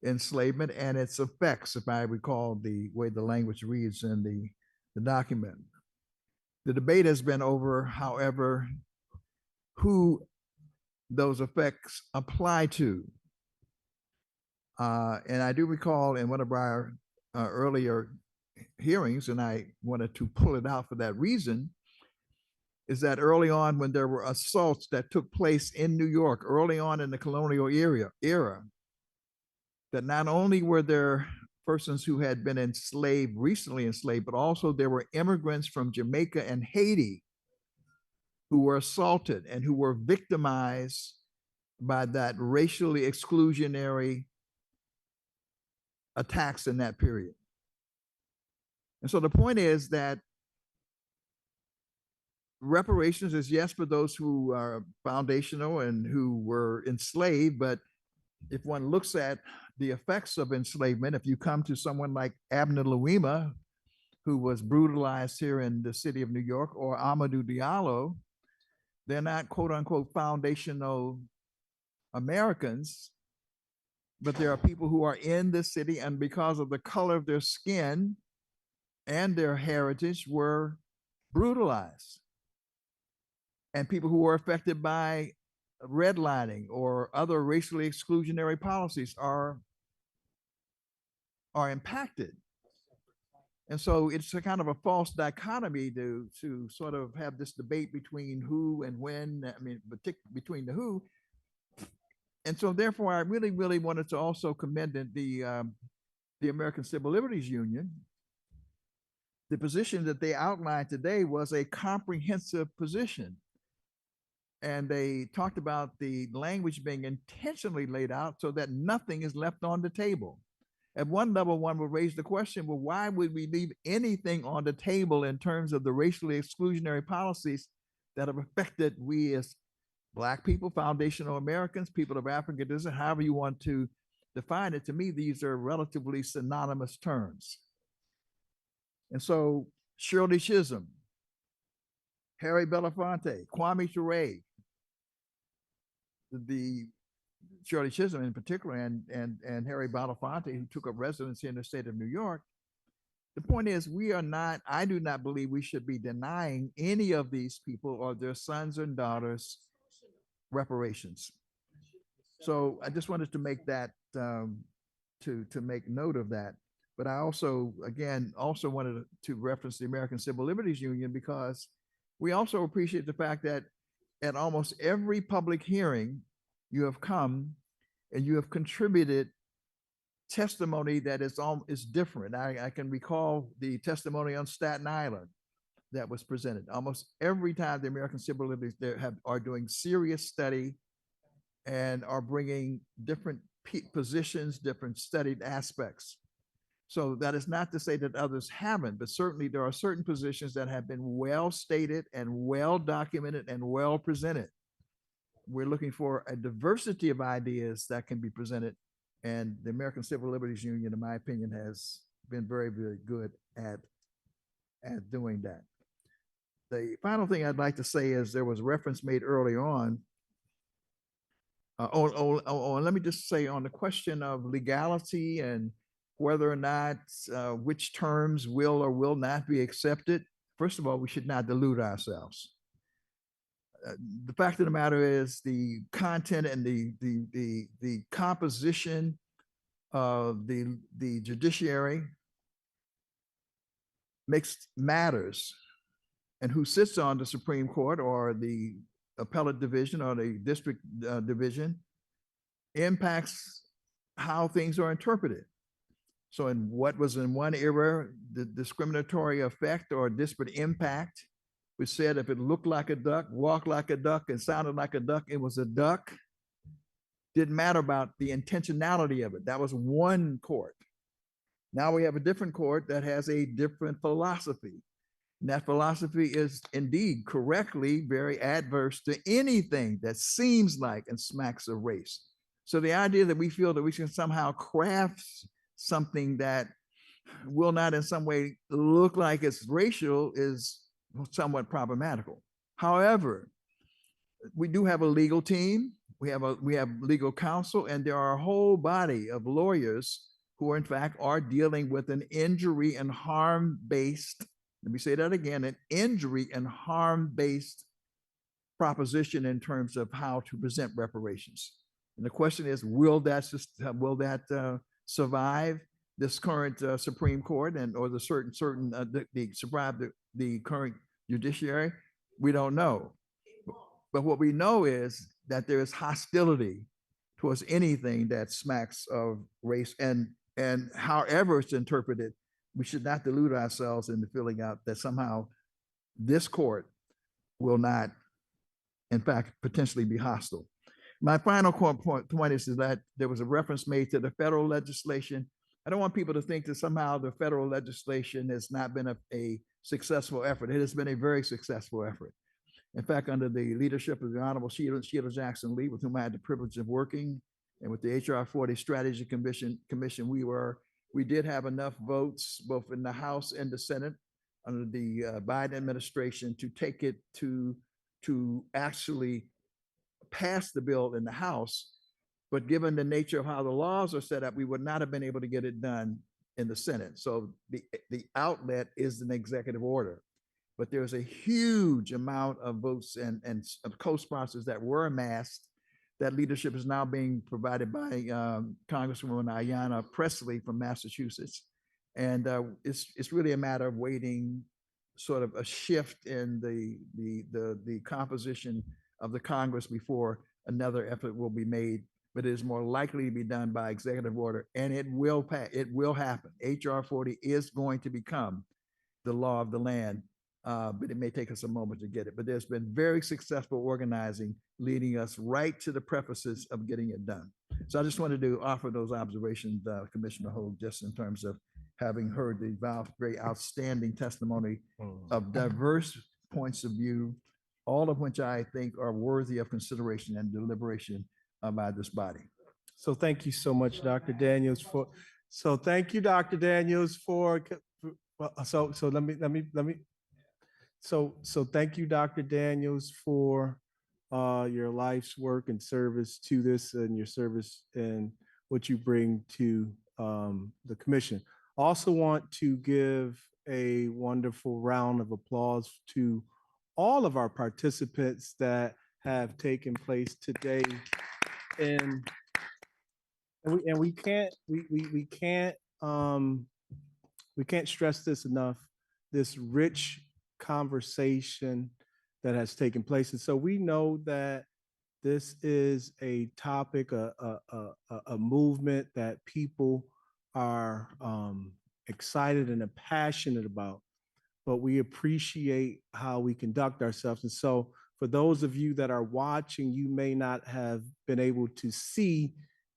enslavement and its effects, if I recall the way the language reads in the document. The debate has been over, however, who those effects apply to. And I do recall in one of our earlier hearings, and I wanted to pull it out for that reason, is that early on when there were assaults that took place in New York, early on in the colonial era, that not only were there persons who had been enslaved, recently enslaved, but also there were immigrants from Jamaica and Haiti who were assaulted and who were victimized by that racially exclusionary attacks in that period. And so the point is that reparations is, yes, for those who are foundational and who were enslaved, but if one looks at the effects of enslavement, if you come to someone like Abner Louima, who was brutalized here in the city of New York, or Amadou Diallo, they're not quote unquote foundational Americans, but there are people who are in the city and because of the color of their skin and their heritage were brutalized. And people who were affected by redlining or other racially exclusionary policies are impacted. And so it's a kind of a false dichotomy to sort of have this debate between who and when, I mean, between the who. And so therefore, I really, really wanted to also commend the American Civil Liberties Union. The position that they outlined today was a comprehensive position. And they talked about the language being intentionally laid out so that nothing is left on the table. At one level, one would raise the question, well, why would we leave anything on the table in terms of the racially exclusionary policies that have affected we as Black people, foundational Americans, people of African descent, however you want to define it? To me, these are relatively synonymous terms. And so Shirley Chisholm, Harry Belafonte, Kwame Ture, the Shirley Chisholm in particular, and Harry Belafonte, who took up residency in the state of New York. The point is, I do not believe we should be denying any of these people or their sons and daughters reparations. So I just wanted to make that, to make note of that. But I also, again, wanted to reference the American Civil Liberties Union, because we also appreciate the fact that at almost every public hearing you have come and you have contributed testimony that is different. I can recall the testimony on Staten Island that was presented. Almost every time the American Civil Liberties are doing serious study and are bringing different positions, different studied aspects. So that is not to say that others haven't, but certainly there are certain positions that have been well stated and well documented and well presented. We're looking for a diversity of ideas that can be presented. And the American Civil Liberties Union, in my opinion, has been very, very good at doing that. The final thing I'd like to say is there was reference made early on. Let me just say on the question of legality and whether or not which terms will or will not be accepted. First of all, we should not delude ourselves. The fact of the matter is the content and the composition of the judiciary matters, and who sits on the Supreme Court or the appellate division or the district division impacts how things are interpreted. So in what was in one era, the discriminatory effect or disparate impact, we said if it looked like a duck, walked like a duck, and sounded like a duck, it was a duck. Didn't matter about the intentionality of it. That was one court. Now we have a different court that has a different philosophy. And that philosophy is indeed correctly very adverse to anything that seems like and smacks of race. So the idea that we feel that we can somehow craft something that will not in some way look like it's racial is somewhat problematical. However, we do have a legal team, we have legal counsel, and there are a whole body of lawyers who in fact are dealing with an injury and harm-based, let me say that again, an injury and harm-based proposition in terms of how to present reparations. And the question is, will that survive this current Supreme Court or the survive the current judiciary? We don't know. But what we know is that there is hostility towards anything that smacks of race, and however it's interpreted, we should not delude ourselves into feeling out that somehow this court will not, in fact, potentially be hostile. My final point is that there was a reference made to the federal legislation. I don't want people to think that somehow the federal legislation has not been a successful effort. It has been a very successful effort. In fact, under the leadership of the Honorable Sheila Jackson Lee, with whom I had the privilege of working, and with the HR 40 Strategy Commission, we did have enough votes, both in the House and the Senate, under the Biden administration to take it to actually pass the bill in the House. But given the nature of how the laws are set up, we would not have been able to get it done in the Senate. So the outlet is an executive order. But there's a huge amount of votes and co-sponsors that were amassed. That leadership is now being provided by Congresswoman Ayanna Pressley from Massachusetts. And it's really a matter of waiting sort of a shift in the composition of the Congress before another effort will be made. But it is more likely to be done by executive order, and it will happen. HR 40 is going to become the law of the land. But it may take us a moment to get it. But there's been very successful organizing leading us right to the prefaces of getting it done. So I just wanted to offer those observations, Commissioner Hogue, just in terms of having heard the very outstanding testimony of diverse points of view, all of which I think are worthy of consideration and deliberation by this body. So thank you so much, Dr. Daniels, so thank you, Dr. Daniels, So thank you, Dr. Daniels, for your life's work and service to this, and your service and what you bring to the commission. Also want to give a wonderful round of applause to all of our participants that have taken place today. And we can't stress this enough, this rich conversation that has taken place. And so we know that This is a topic, a movement that people are excited and passionate about, but we appreciate how we conduct ourselves. And so for those of you that are watching, you may not have been able to see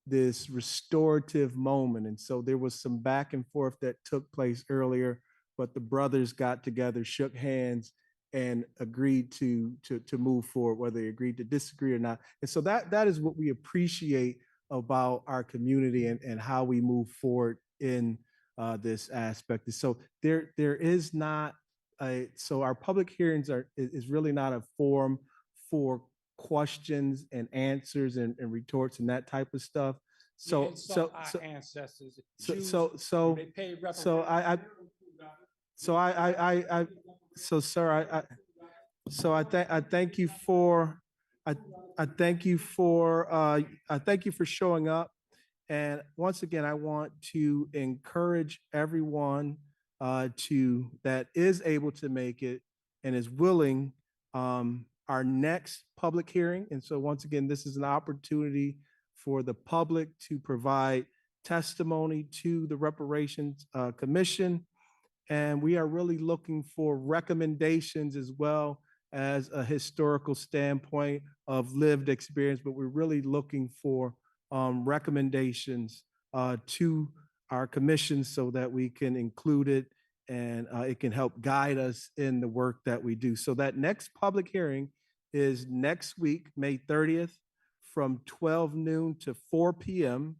this restorative moment. And so there was some back and forth that took place earlier, but the brothers got together, shook hands, and agreed to move forward, whether they agreed to disagree or not. And so that is what we appreciate about our community and how we move forward in this aspect. And so there is not so our public hearings is really not a forum for questions and answers and retorts and that type of stuff. So our ancestors, so Jews, so so they paid so I so sir, I thank you for I thank you for I thank you for showing up. And once again, I want to encourage everyone to that is able to make it and is willing our next public hearing. And so once again, this is an opportunity for the public to provide testimony to the Reparations Commission. And we are really looking for recommendations as well as a historical standpoint of lived experience, but we're really looking for recommendations to our commission so that we can include it and it can help guide us in the work that we do. So that next public hearing is next week, May 30th, from 12 noon to 4 p.m.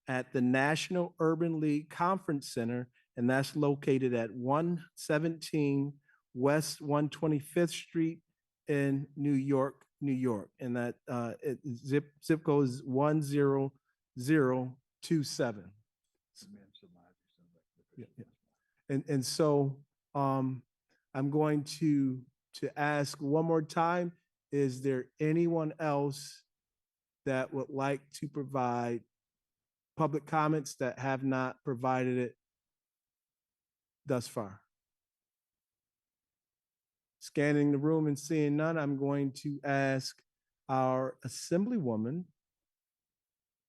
at the National Urban League Conference Center, and that's located at 117 West 125th Street in New York, New York. And that zip code is 10027. Yeah, yeah. And so I'm going to ask one more time, is there anyone else that would like to provide public comments that have not provided it thus far? Scanning the room and seeing none, I'm going to ask our Assemblywoman.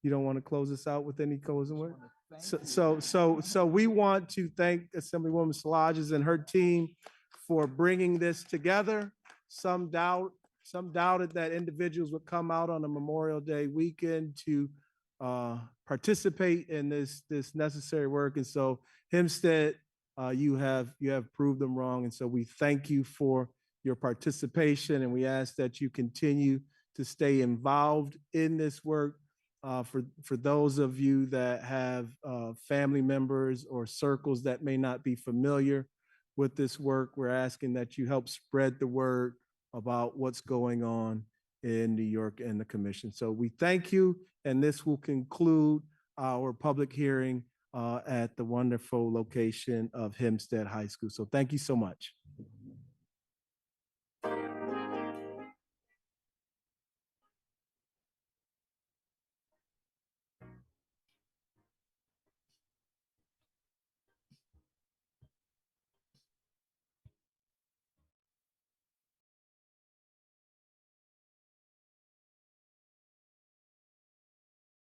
You don't want to close us out with any closing word? So we want to thank Assemblywoman Salages and her team for bringing this together. Some doubted that individuals would come out on a Memorial Day weekend to participate in this necessary work. And so Hempstead, you have proved them wrong. And so we thank you for your participation, and we ask that you continue to stay involved in this work. For those of you that have family members or circles that may not be familiar with this work, we're asking that you help spread the word about what's going on in New York and the commission. So we thank you, and this will conclude our public hearing at the wonderful location of Hempstead High School. So thank you so much.